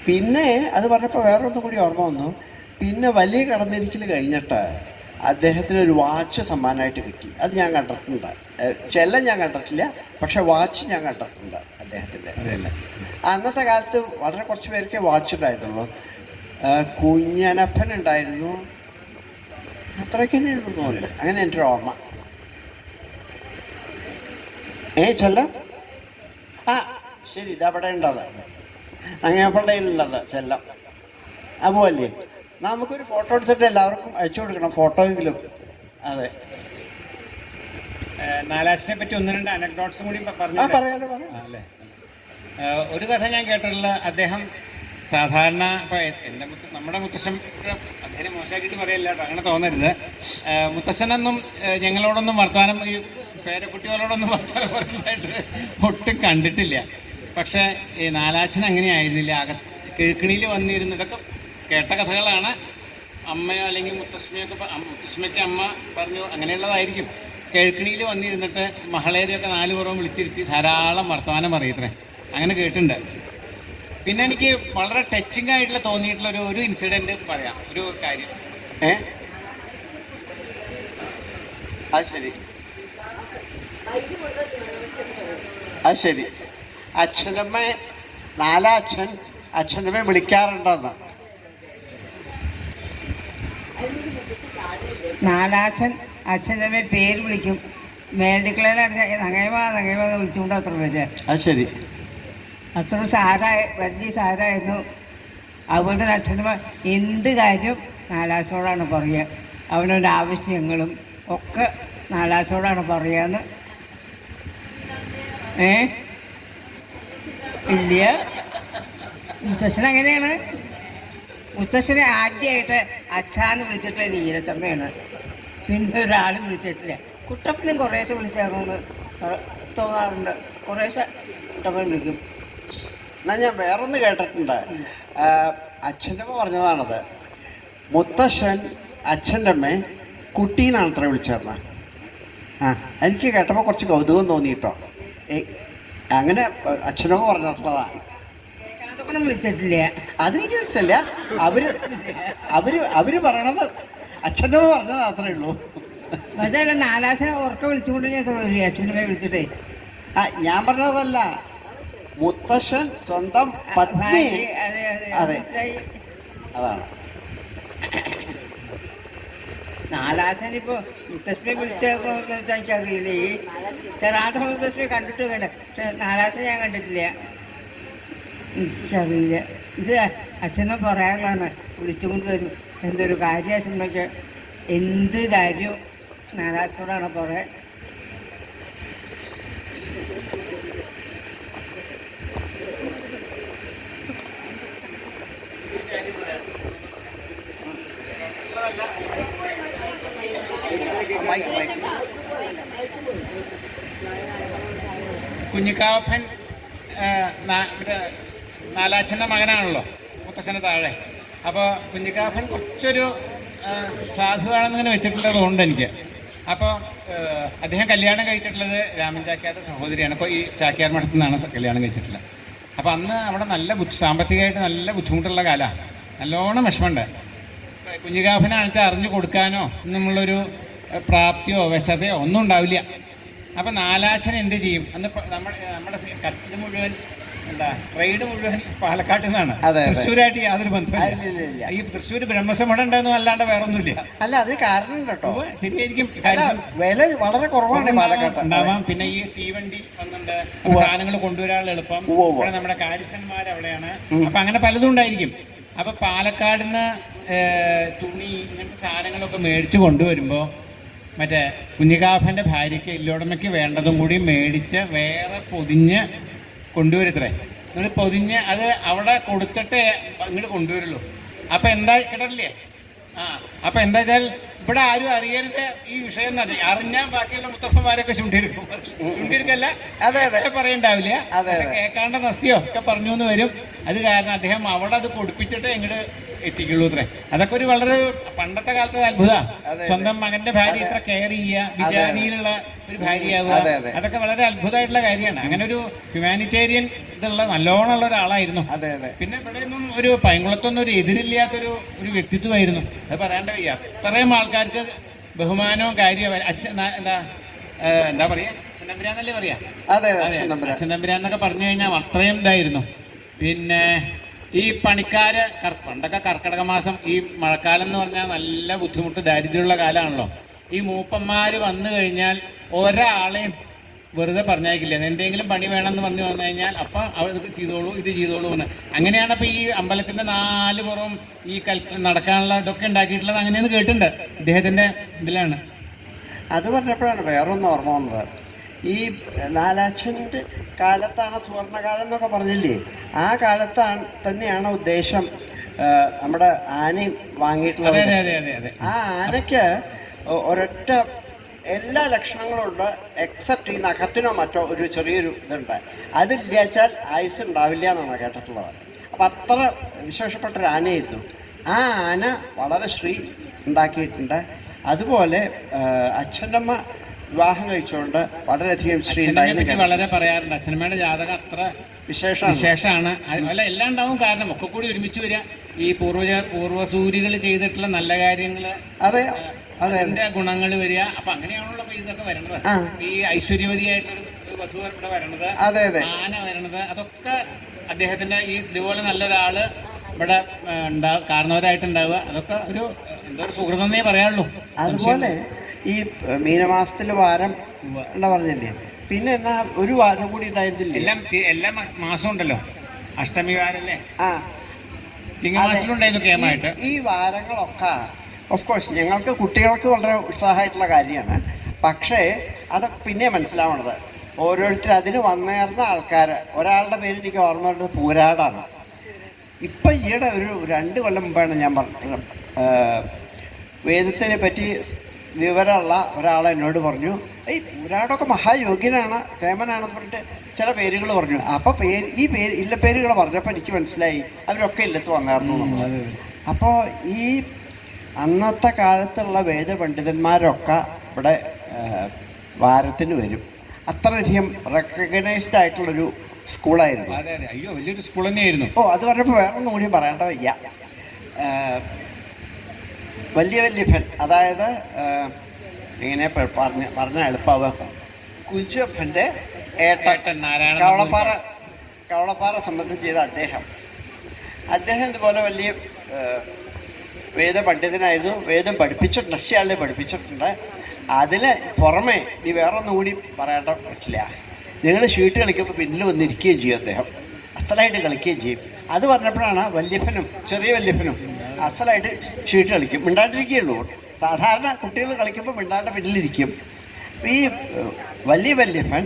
പിന്നെ അത് പറഞ്ഞപ്പോൾ വേറൊന്നും കൂടി ഓർമ്മ വന്നു. പിന്നെ വലിയ കടന്നിരിക്കൽ കഴിഞ്ഞിട്ട് അദ്ദേഹത്തിന് ഒരു വാച്ച് സമ്മാനമായിട്ട് കിട്ടി. അത് ഞാൻ കണ്ടിട്ടുണ്ട്. ചെല്ലം ഞാൻ കണ്ടിട്ടില്ല, പക്ഷെ വാച്ച് ഞാൻ കണ്ടിട്ടുണ്ട് അദ്ദേഹത്തിൻ്റെ. അന്നത്തെ കാലത്ത് വളരെ കുറച്ച് പേർക്കേ വാച്ച് ഉണ്ടായിരുന്നുള്ളൂ. കുഞ്ഞനപ്പൻ ഉണ്ടായിരുന്നു, അത്രയ്ക്ക് തന്നെ തോന്നില്ല. അങ്ങനെ എൻ്റെ ഒരു ഓർമ്മ. ചെല്ലം ശരി, ഇതവിടെ ഉണ്ടത്, അങ്ങപ്പള്ളയിലുള്ളത് ചെല്ലം. അതുപോലെ നമുക്കൊരു ഫോട്ടോ എടുത്തിട്ട് എല്ലാവർക്കും അയച്ചു കൊടുക്കണം, ഫോട്ടോയെങ്കിലും. അതെ, നാലാച്ചിനെ പറ്റി ഒന്ന് രണ്ട് അനക്ഡോട്ട്സും കൂടി പറഞ്ഞു. പറയാലോ. അല്ലേ, ഒരു കഥ ഞാൻ കേട്ടിട്ടുള്ള, അദ്ദേഹം സാധാരണ ഇപ്പോൾ നമ്മുടെ മുത്തശ്ശൻ, അദ്ദേഹം മോശമാക്കിയിട്ട് പറയല്ല കേട്ടോ, അങ്ങനെ തോന്നരുത്. മുത്തശ്ശനൊന്നും ഞങ്ങളോടൊന്നും വർത്തമാനം, ഈ പേരക്കുട്ടികളോടൊന്നും വർത്തമാനം പറയുന്നതായിട്ട് ഒട്ടും കണ്ടിട്ടില്ല. പക്ഷേ ഈ നാലാച്ചൻ അങ്ങനെയായിരുന്നില്ല. കിഴക്കിണിയിൽ വന്നിരുന്നു, ഇതൊക്കെ കേട്ട കഥകളാണ്. അമ്മയോ അല്ലെങ്കിൽ മുത്തശ്ശിമയ്ക്ക് അമ്മ പറഞ്ഞു, അങ്ങനെയുള്ളതായിരിക്കും. കിഴക്കിണിയിൽ വന്നിരുന്നിട്ട് മഹളേരെയൊക്കെ 4 പുറവും വിളിച്ചിരുത്തി ധാരാളം വർത്തമാനം പറയത്രേ. അങ്ങനെ കേട്ടിട്ടുണ്ട്. പിന്നെ എനിക്ക് വളരെ ടച്ചിങ് ആയിട്ടുള്ള തോന്നിയിട്ടുള്ള ഒരു ഇൻസിഡൻറ്റ് പറയാം, ഒരു കാര്യം. അത് ശരി. അച്ഛനമ്മ അച്ഛനമ്മ വിളിക്കാറുണ്ടെന്ന്. നാലാച്ചൻ അച്ഛനമ്മ പേര് വിളിക്കും. മേഡിക്കളയിലാണ് നങ്ങയമാ വിളിച്ചുകൊണ്ട് അത്ര വരെ. അത് ശരി. അത്ര വലിയ സാരായിരുന്നു. അതുപോലെ തന്നെ അച്ഛനമ്മ എന്ത് കാര്യം നാലാച്ചോടാണ് പറയുക. അവനവൻ്റെ ആവശ്യങ്ങളും ഒക്കെ നാലാച്ചോടാണ് പറയാന്ന്. ഇല്ല, മുത്തശ്ശൻ അങ്ങനെയാണ്. മുത്തശ്ശനെ ആദ്യമായിട്ട് അച്ഛാന്ന് വിളിച്ചിട്ടുള്ള നീലച്ചമ്മയാണ്. പിന്നെ ഒരാളും വിളിച്ചിട്ടില്ല. കുട്ടപ്പനും കുറേശ്ശെ വിളിച്ചായിരുന്നു തോന്നാറുണ്ട്. കുറേശ്ശെ കുട്ടപ്പൻ വിളിക്കും. എന്നാൽ ഞാൻ വേറൊന്ന് കേട്ടിട്ടുണ്ട്. അച്ഛൻ്റെ പറഞ്ഞതാണത്. മുത്തശ്ശൻ അച്ഛൻ്റെ അമ്മ കുട്ടീന്നാണ് അത്ര വിളിച്ചേർന്നത്. എനിക്ക് കേട്ടപ്പോൾ കുറച്ച് കൗതുകം തോന്നിയിട്ടോ. അങ്ങനെ അച്ഛനമ്മ പറഞ്ഞിട്ടുള്ളതാണ്. വിളിച്ചിട്ടില്ല. അതെനിക്ക് ഇഷ്ടമല്ല. അവര് പറയണത് അച്ഛനമ്മ പറഞ്ഞത് അത്രേ ഉള്ളൂ. പക്ഷേ നാലാശനെ ഉറക്കം വിളിച്ചുകൊണ്ട് ഞാൻ അച്ഛനമ്മയെ വിളിച്ചിട്ടേ. ഞാൻ പറഞ്ഞതല്ല, മുത്തശ്ശൻ സ്വന്തം പത്നി. അതെ, അതാണ്. നാലാശനിപ്പോ മുത്തശ്ശിയെ വിളിച്ചെന്ന് വെച്ചാൽ എനിക്കറിയില്ല. ഈ ചെറാത്ത മുത്തശ്ശിയെ കണ്ടിട്ട് വേണ്ട, പക്ഷെ നാലാശനെ ഞാൻ കണ്ടിട്ടില്ല, എനിക്കറിയില്ല. ഇത് അച്ഛനെ പറയാനുള്ളതാണ്. വിളിച്ചുകൊണ്ട് വരും. എന്തൊരു കാര്യം അച്ഛനൊക്കെ, എന്ത് കാര്യവും നാലാശനോടാണ് പറയാൻ. കുഞ്ഞിക്കാവപ്പൻ നാലാച്ചൻ്റെ മകനാണല്ലോ, മുത്തച്ഛന് താഴെ. അപ്പോൾ കുഞ്ഞിക്കാവപ്പൻ കുറച്ചൊരു സാധുവാണെന്നിങ്ങനെ വെച്ചിട്ടുള്ളതുകൊണ്ട് എനിക്ക്. അപ്പോൾ അദ്ദേഹം കല്യാണം കഴിച്ചിട്ടുള്ളത് രാമൻ ചാക്യാരുടെ സഹോദരിയാണ്. അപ്പോൾ ഈ ചാക്യാർ മഠത്തിൽ നിന്നാണ് കല്യാണം കഴിച്ചിട്ടുള്ളത്. അപ്പോൾ അന്ന് അവിടെ നല്ല സാമ്പത്തികമായിട്ട് നല്ല ബുദ്ധിമുട്ടുള്ള കാലമാണ്, നല്ലോണം വിഷമമുണ്ട്. കുഞ്ഞിക്കാവപ്പനാണെന്ന് വെച്ചാൽ അറിഞ്ഞു കൊടുക്കാനോ നമ്മളുള്ളൊരു പ്രാപ്തിയോ വശതയോ ഒന്നും ഉണ്ടാവില്ല. അപ്പം നാലാച്ചൻ എന്ത് ചെയ്യും? അന്ന് നമ്മുടെ ഇത് മുഴുവൻ എന്താ ട്രേഡ് മുഴുവൻ പാലക്കാട്ടിൽ നിന്നാണ്. തൃശ്ശൂരായിട്ട് യാതൊരു ബന്ധമില്ല. ഈ തൃശ്ശൂർ ബ്രഹ്മസമഠം ഉണ്ടെന്നും അല്ലാണ്ട് വേറെ ഒന്നുമില്ല. അല്ല, അത് കാരണം കേട്ടോ, ശരിയായിരിക്കും, വില വളരെ കുറവാണ് പാലക്കാട്ട്. ഉണ്ടാവാം. പിന്നെ ഈ തീവണ്ടി വന്നിട്ടുണ്ട്, സാധനങ്ങൾ കൊണ്ടുവരാനുള്ള എളുപ്പം. ഇവിടെ നമ്മുടെ കാര്യസ്ഥന്മാർ അവിടെയാണ്. അപ്പൊ അങ്ങനെ പലതും ഉണ്ടായിരിക്കും. അപ്പൊ പാലക്കാട് നിന്ന് തുണി ഇങ്ങനത്തെ സാധനങ്ങളൊക്കെ മേടിച്ചു കൊണ്ടുവരുമ്പോൾ മറ്റേ കുഞ്ഞിക്കാപ്പൻ്റെ ഭാര്യയ്ക്ക് ഇല്ലോടമയ്ക്ക് വേണ്ടതും കൂടി മേടിച്ച് വേറെ പൊതിഞ്ഞ് കൊണ്ടുവരുത്രേ. എന്നിട്ട് പൊതിഞ്ഞ് അത് അവിടെ കൊടുത്തിട്ട് ഇങ്ങോട്ട് കൊണ്ടുവരുള്ളൂ. അപ്പം എന്താ കേട്ടില്ലേ? അപ്പം എന്താ വെച്ചാൽ ഇവിടെ ആരും അറിയരുത് ഈ വിഷയം എന്ന് അറിഞ്ഞാൽ ബാക്കിയുള്ള മുത്തപ്പന്മാരൊക്കെ ചുണ്ടിരിക്കല്ല പറയണ്ടാവില്ല. കേൾക്കാണ്ട നസ്യോ ഒക്കെ പറഞ്ഞു എന്ന് വരും. അത് കാരണം അദ്ദേഹം അവിടെ അത് കൊടുപ്പിച്ചിട്ട് ഇങ്ങോട്ട് എത്തിക്കുള്ളൂ അത്രേ. അതൊക്കെ ഒരു വളരെ പണ്ടത്തെ കാലത്തെ അത്ഭുതമാണ്. സ്വന്തം മകന്റെ ഭാര്യ ഇത്ര കെയർ ചെയ്യുക, വിജാതിയിലുള്ള ഒരു ഭാര്യയാവുക, അതൊക്കെ വളരെ അത്ഭുതമായിട്ടുള്ള കാര്യമാണ്. അങ്ങനെ ഒരു ഹ്യൂമാനിറ്റേറിയൻ ഇതുള്ള നല്ലോണമുള്ള ഒരാളായിരുന്നു. പിന്നെ ഇവിടെ ഒന്നും ഒരു പൈങ്കുളത്തൊന്നും ഒരു എതിരില്ലാത്തൊരു വ്യക്തിത്വമായിരുന്നു. അത് പറയാണ്ട് വയ്യ. അത്രയും ആൾക്കാർക്ക് ബഹുമാനവും കാര്യവും. എന്താ പറയാ, അച്ഛൻ തമ്പുരാന്നല്ലേ പറയാ? അച്ഛൻ തമ്പുരാൻ എന്നൊക്കെ പറഞ്ഞു കഴിഞ്ഞാൽ അത്രയും ഇതായിരുന്നു. പിന്നെ ഈ പണിക്കാര് പണ്ടൊക്കെ കർക്കിടക മാസം ഈ മഴക്കാലം എന്ന് പറഞ്ഞാൽ നല്ല ബുദ്ധിമുട്ട് ദാരിദ്ര്യമുള്ള കാലമാണല്ലോ. ഈ മൂപ്പന്മാർ വന്നു കഴിഞ്ഞാൽ ഒരാളെയും വെറുതെ പറഞ്ഞയക്കില്ല. എന്തെങ്കിലും പണി വേണമെന്ന് പറഞ്ഞു വന്നു കഴിഞ്ഞാൽ അപ്പം അവർ ഇത് ചെയ്തോളൂ എന്ന്. അങ്ങനെയാണ് അപ്പോൾ ഈ അമ്പലത്തിൻ്റെ 4 പുറവും ഈ നടക്കാനുള്ള ഇതൊക്കെ ഉണ്ടാക്കിയിട്ടുള്ളത്. അങ്ങനെയെന്ന് കേട്ടിട്ടുണ്ട് ഇദ്ദേഹത്തിൻ്റെ ഇതിലാണ്. അത് പറഞ്ഞപ്പോഴാണ് വേറൊന്ന് ഓർമ്മ വന്നത്. ഈ നാലാച്ചൻ്റെ കാലത്താണ് സുവർണകാലം എന്നൊക്കെ പറഞ്ഞില്ലേ, ആ കാലത്താണ് തന്നെയാണ് ഉദ്ദേശം നമ്മുടെ ആനയും വാങ്ങിയിട്ടുള്ളത്. ആ ആനയ്ക്ക് ഒരൊറ്റ എല്ലാ ലക്ഷണങ്ങളും ഉണ്ട്, എക്സെപ്റ്റ് ഈ നഖത്തിനോ മറ്റോ ഒരു ചെറിയൊരു ഇതുണ്ട്. അതില്ലാച്ചാൽ ആയുസ് ഉണ്ടാവില്ല എന്നാണ് കേട്ടിട്ടുള്ളത്. അപ്പം അത്ര വിശേഷപ്പെട്ട ഒരു ആനയായിരുന്നു. ആ ആന വളരെ ശ്രീ ഉണ്ടാക്കിയിട്ടുണ്ട്. അതുപോലെ അച്ഛൻ്റെ അമ്മ വിവാഹം കഴിച്ചുകൊണ്ട് വളരെയധികം ശ്രീ വളരെ പറയാറുണ്ട്. അച്ഛനമ്മയുടെ ജാതകം അത്ര വിശേഷമാണ്. അതുപോലെ എല്ലാം ഉണ്ടാവും. കാരണം ഒക്കെ കൂടി ഒരുമിച്ച് വരിക, ഈ പൂർവ്വസൂരികൾ ചെയ്തിട്ടുള്ള നല്ല കാര്യങ്ങൾ, അതിന്റെ ഗുണങ്ങൾ വരിക. അപ്പൊ അങ്ങനെയാണല്ലോ ഇതൊക്കെ വരണത്. ഈ ഐശ്വര്യവതിയായിട്ടൊരു വധു ഇവിടെ വരണത്, ആന വരണത്, അതൊക്കെ അദ്ദേഹത്തിന്റെ ഈ ഇതുപോലെ നല്ലൊരാള് ഇവിടെ കാരണവരായിട്ടുണ്ടാവുക. അതൊക്കെ ഒരു എന്തോ ഒരു സുഹൃതെന്നേ പറയാനുള്ളൂ. അതുപോലെ ഈ മീനമാസത്തിലെ വാരം എന്താ പറഞ്ഞില്ലേ, പിന്നെ എന്നാ ഒരു വാരം കൂടി ഉണ്ടായിരുന്നില്ലേ? എല്ലാ മാസവും ഉണ്ടല്ലോ, അഷ്ടമി വാരല്ലേ? ചിങ്ങമാസത്തിലുണ്ടായിരുന്നു കേമായിട്ട്. ഈ വാരങ്ങളൊക്കെ ഓഫ് കോഴ്സ് ഞങ്ങൾക്ക് കുട്ടികൾക്ക് വളരെ ഉത്സാഹമായിട്ടുള്ള കാര്യമാണ്. പക്ഷേ അതൊക്കെ പിന്നെ മനസ്സിലാവണത് ഓരോരുത്തർ അതിന് വന്നേർന്ന ആൾക്കാർ. ഒരാളുടെ പേര് എനിക്ക് ഓർമ്മ വരുന്നത് പൂരാടാണ്. ഇപ്പം ഈയിടെ ഒരു 2 കൊല്ലം മുമ്പാണ് ഞാൻ പറഞ്ഞത്, വേദത്തിനെ പറ്റി വിവരമുള്ള ഒരാളെ എന്നോട് പറഞ്ഞു, ഈ പൂരാടൊക്കെ മഹായോഗ്യനാണ്, കേമനാണെന്ന് പറഞ്ഞിട്ട് ചില പേരുകൾ പറഞ്ഞു. അപ്പോൾ ഈ പേരുകൾ പറഞ്ഞപ്പോൾ എനിക്ക് മനസ്സിലായി അവരൊക്കെ ഇല്ലത്ത് വന്നായിരുന്നു എന്നുള്ളത്. അപ്പോൾ ഈ അന്നത്തെ കാലത്തുള്ള വേദപണ്ഡിതന്മാരൊക്കെ ഇവിടെ വാരത്തിന് വരും. അത്രയധികം റെക്കഗ്നൈസ്ഡ് ആയിട്ടുള്ളൊരു സ്കൂളായിരുന്നു. അയ്യോ, വലിയൊരു സ്കൂൾ തന്നെയായിരുന്നു. അത് പറഞ്ഞപ്പോൾ വേറൊന്നും കൂടി പറയേണ്ട വയ്യ. വല്യവല്യപ്പൻ, അതായത് ഇങ്ങനെ പറഞ്ഞ എളുപ്പമാവുക, കുഞ്ചപ്പൻ്റെ ഏട്ടൻ കവളപ്പാറ സംബന്ധിച്ച് ചെയ്ത അദ്ദേഹം ഇതുപോലെ വലിയ വേദപണ്ഡിതനായിരുന്നു. വേദം പഠിപ്പിച്ചിട്ടുണ്ട്, റഷ്യയാളെ പഠിപ്പിച്ചിട്ടുണ്ട്. അതിന് പുറമെ ഇനി വേറൊന്നും കൂടി പറയേണ്ട പറ്റില്ല. നിങ്ങൾ ഷീട്ട് കളിക്കുമ്പോൾ പിന്നിൽ വന്നിരിക്കുകയും ചെയ്യും. അദ്ദേഹം അസലായിട്ട് കളിക്കുകയും ചെയ്യും. അത് പറഞ്ഞപ്പോഴാണ് വല്യപ്പനും ചെറിയ വല്യപ്പനും അസലായിട്ട് ഷീട്ട് കളിക്കും. മിണ്ടാണ്ടിരിക്കുകയുള്ളൂ. സാധാരണ കുട്ടികൾ കളിക്കുമ്പോൾ മിണ്ടാണ്ട് പിന്നിലിരിക്കും. ഈ വലിയ വല്യപ്പൻ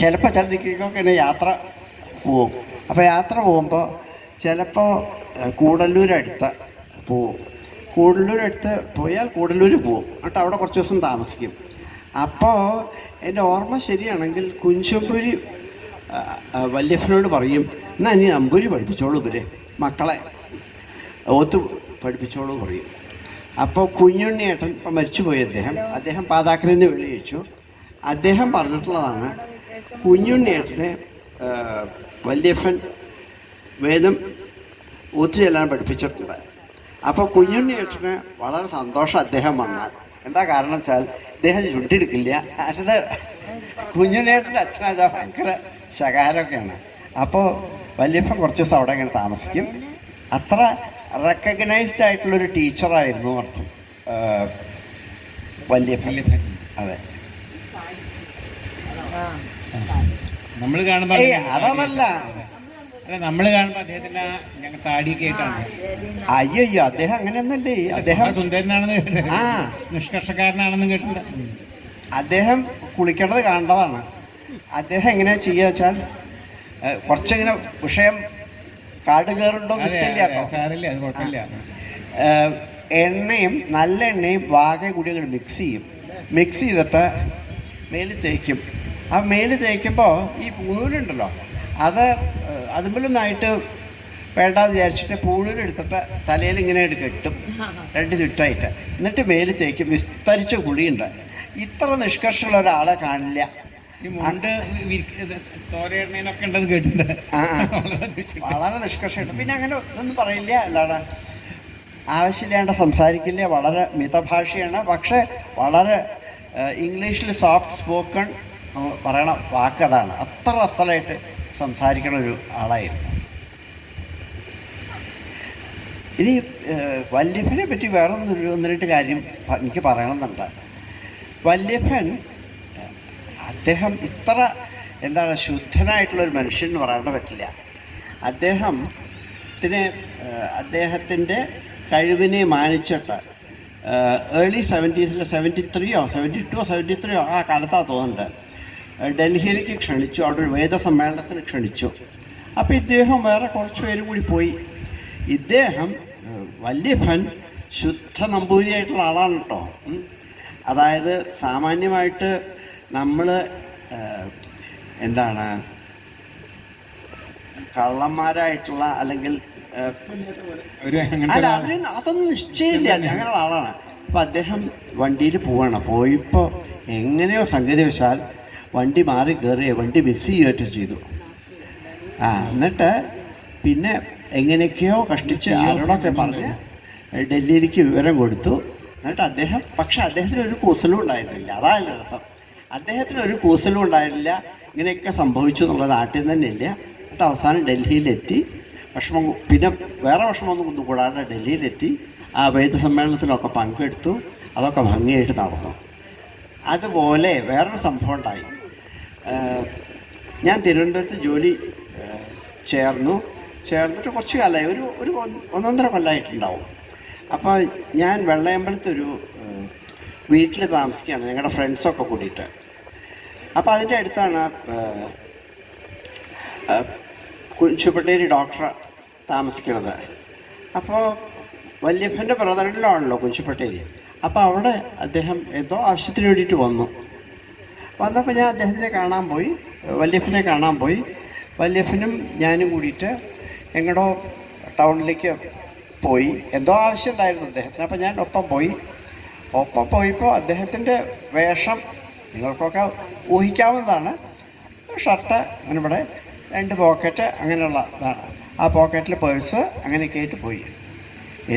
ചിലപ്പോൾ ചില ദിക്കൊക്കെ തന്നെ യാത്ര പോവും. അപ്പോൾ യാത്ര പോകുമ്പോൾ ചിലപ്പോൾ കൂടല്ലൂരടുത്ത് പോവും. കൂടല്ലൂരടുത്ത് പോയാൽ കൂടല്ലൂർ പോവും. എന്നിട്ട് അവിടെ കുറച്ച് ദിവസം താമസിക്കും. അപ്പോൾ എൻ്റെ ഓർമ്മ ശരിയാണെങ്കിൽ കുഞ്ചമ്പൂരി വല്യപ്പനോട് പറയും, എന്നാൽ ഇനി നമ്പൂരി പഠിപ്പിച്ചോളൂ, ഇവരെ മക്കളെ ഓത്ത് പഠിപ്പിച്ചോളൂ പറയും. അപ്പോൾ കുഞ്ഞുണ്ണിയേട്ടൻ ഇപ്പം മരിച്ചുപോയി. അദ്ദേഹം പാതാക്കരയിൽ നിന്ന് വെളിയിച്ചു. അദ്ദേഹം പറഞ്ഞിട്ടുള്ളതാണ്, കുഞ്ഞുണ്ണിയേട്ടനെ വല്യപ്പൻ വേദം ഒത്തു ചെല്ലാൻ പഠിപ്പിച്ചിട്ടുണ്ട്. അപ്പോൾ കുഞ്ഞുണ്ണിയേട്ടന് വളരെ സന്തോഷം അദ്ദേഹം വന്നാൽ. എന്താ കാരണം വെച്ചാൽ ഇദ്ദേഹം ചുണ്ടെടുക്കില്ല. അത് കുഞ്ഞുണ്ണേട്ടൻ്റെ അച്ഛനാ ഭയങ്കര ശകാരമൊക്കെയാണ്. അപ്പോൾ വല്യപ്പൻ കുറച്ച് ദിവസം അവിടെ ഇങ്ങനെ താമസിക്കും. അത്ര റെക്കഗ്നൈസ്ഡ് ആയിട്ടുള്ളൊരു ടീച്ചറായിരുന്നു അർത്ഥം വല്യപ്പൻ. അതെ, നമ്മൾ കാണുമ്പോൾ അതല്ല, അല്ല നമ്മൾ കാണുമ്പോൾ അദ്ദേഹത്തിന്റെ ഞങ്ങൾ താടിയൊക്കെ ആയിട്ടാണ്. അയ്യോ അദ്ദേഹം അങ്ങനെയൊന്നുമല്ലേ. അദ്ദേഹം സുന്ദരനാണെന്ന് കേട്ടിട്ട്, ആ നിഷ്കർഷക്കാരനാണെന്ന് കേട്ടില്ല. അദ്ദേഹം കുളിക്കേണ്ടത് കാണേണ്ടതാണ്. അദ്ദേഹം എങ്ങനെയാ ചെയ്യുക വെച്ചാൽ കുറച്ചിങ്ങനെ വിഷയം കാട് കയറുണ്ടോ നിശ്ചയില്ല കേട്ടോ. സാറില്ല, അത് കുഴപ്പമില്ല. എണ്ണയും നല്ല എണ്ണയും വാകെ കൂടി അങ്ങോട്ട് മിക്സ് ചെയ്തിട്ട് മേല് തേക്കും. ആ മേല് തേക്കുമ്പോൾ ഈ പൂണൂലുണ്ടല്ലോ അത് അതുമല്ലൊന്നായിട്ട് വേണ്ടാന്ന് വിചാരിച്ചിട്ട് പൂണൂലെടുത്തിട്ട് തലയിൽ ഇങ്ങനെ കെട്ടും 2 ചുറ്റായിട്ട്. എന്നിട്ട് മേല് തേക്കും. വിസ്തരിച്ച കുളിയുണ്ട്. ഇത്ര നിഷ്കർഷമുള്ള ഒരാളെ കാണില്ല. ഈ മുണ്ട് തോരയെണ്ണയൊക്കെ ഉണ്ടെന്ന് കേട്ടിട്ടുണ്ട്. വളരെ നിഷ്കർഷമായിട്ട്. പിന്നെ അങ്ങനെ ഒന്നും പറയില്ല, എന്താണ് ആവശ്യമില്ലാണ്ട് സംസാരിക്കില്ല. വളരെ മിതഭാഷയാണ്. പക്ഷേ വളരെ ഇംഗ്ലീഷിൽ സോഫ്റ്റ് സ്പോക്കൺ പറയണ വാക്കതാണ്. അത്ര അസലായിട്ട് സംസാരിക്കണ ഒരു ആളായിരുന്നു. ഇനി വല്യപ്പനെ പറ്റി വേറെ ഒന്ന് രണ്ട് കാര്യം എനിക്ക് പറയണമെന്നുണ്ട്. വല്യപ്പൻ അദ്ദേഹം ഇത്ര എന്താണ് ശുദ്ധനായിട്ടുള്ളൊരു മനുഷ്യൻ എന്ന് പറയാൻ പറ്റില്ല. അദ്ദേഹത്തിൻ്റെ കഴിവിനെ മാനിച്ചിട്ട് ഏർലി 70s 73 73 ആ കാലത്താണ് തോന്നുന്നുണ്ട്, ഡൽഹിയിലേക്ക് ക്ഷണിച്ചു. അവിടെ ഒരു വേദസമ്മേളനത്തിന് ക്ഷണിച്ചു. അപ്പോൾ ഇദ്ദേഹം വേറെ കുറച്ച് പേരും കൂടി പോയി. ഇദ്ദേഹം വല്യപ്പൻ ശുദ്ധ നമ്പൂതിരിയായിട്ടുള്ള ആളാണ് കേട്ടോ. അതായത് സാമാന്യമായിട്ട് നമ്മൾ എന്താണ് കള്ളന്മാരായിട്ടുള്ള അല്ലെങ്കിൽ അല്ല അതൊന്നും നിശ്ചയമില്ല, അങ്ങനെയുള്ള ആളാണ്. അപ്പം അദ്ദേഹം വണ്ടിയിൽ പോവാണ്. പോയപ്പോൾ എങ്ങനെയോ സംഗതി വെച്ചാൽ വണ്ടി മാറി കയറിയ വണ്ടി മിസ് ചെയ്യുകയൊക്കെ ചെയ്തു. എന്നിട്ട് പിന്നെ എങ്ങനെയൊക്കെയോ കഷ്ടിച്ച് ആരോടൊക്കെ പറഞ്ഞ് ഡൽഹിയിലേക്ക് വിവരം കൊടുത്തു. എന്നിട്ട് അദ്ദേഹത്തിന് ഒരു കൂസലും ഉണ്ടായിരുന്നില്ല. അതായത് രസം, അദ്ദേഹത്തിന് ഒരു കൂസലും ഉണ്ടായിരുന്നില്ല. ഇങ്ങനെയൊക്കെ സംഭവിച്ചു എന്നുള്ള നാട്ടിൽ തന്നെ ഇല്ല. എന്നിട്ട് അവസാനം ഡൽഹിയിലെത്തി. പിന്നെ വേറെ വിഷമമൊന്നും കൂടാതെ ഡൽഹിയിലെത്തി. ആ വേദസമ്മേളനത്തിലൊക്കെ പങ്കെടുത്തു. അതൊക്കെ ഭംഗിയായിട്ട് നടന്നു. അതുപോലെ വേറൊരു സംഭവം ഉണ്ടായി. ഞാൻ തിരുവനന്തപുരത്ത് ജോലി ചേർന്നിട്ട് കുറച്ച് കാലമായി, ഒരു 1.5 കൊല്ലമായിട്ടുണ്ടാവും. അപ്പോൾ ഞാൻ വെള്ളയമ്പലത്തൊരു വീട്ടിൽ താമസിക്കുകയാണ്, ഞങ്ങളുടെ ഫ്രണ്ട്സൊക്കെ കൂടിയിട്ട്. അപ്പോൾ അതിൻ്റെ അടുത്താണ് കുഞ്ചുപട്ടേരി ഡോക്ടർ താമസിക്കുന്നത്. അപ്പോൾ വല്യപ്പൻ്റെ ബ്രദറിലാണല്ലോ കുഞ്ചുപട്ടേരി. അപ്പോൾ അവിടെ അദ്ദേഹം എന്തോ ആവശ്യത്തിന് വേണ്ടിയിട്ട് വന്നപ്പോൾ ഞാൻ അദ്ദേഹത്തിനെ കാണാൻ പോയി, വല്യപ്പനെ കാണാൻ പോയി. വല്യപ്പനും ഞാനും കൂടിയിട്ട് എങ്ങടോ ടൗണിലേക്ക് പോയി. എന്തോ ആവശ്യം ഉണ്ടായിരുന്നു അദ്ദേഹത്തിന്. അപ്പോൾ ഞാൻ ഒപ്പം പോയപ്പോൾ അദ്ദേഹത്തിൻ്റെ വേഷം നിങ്ങൾക്കൊക്കെ ഊഹിക്കാവുന്നതാണ്. ഷർട്ട് അങ്ങനെ ഇവിടെ 2 പോക്കറ്റ് അങ്ങനെയുള്ള ഇതാണ്. ആ പോക്കറ്റിൽ പേഴ്സ് അങ്ങനെയൊക്കെ ആയിട്ട് പോയി.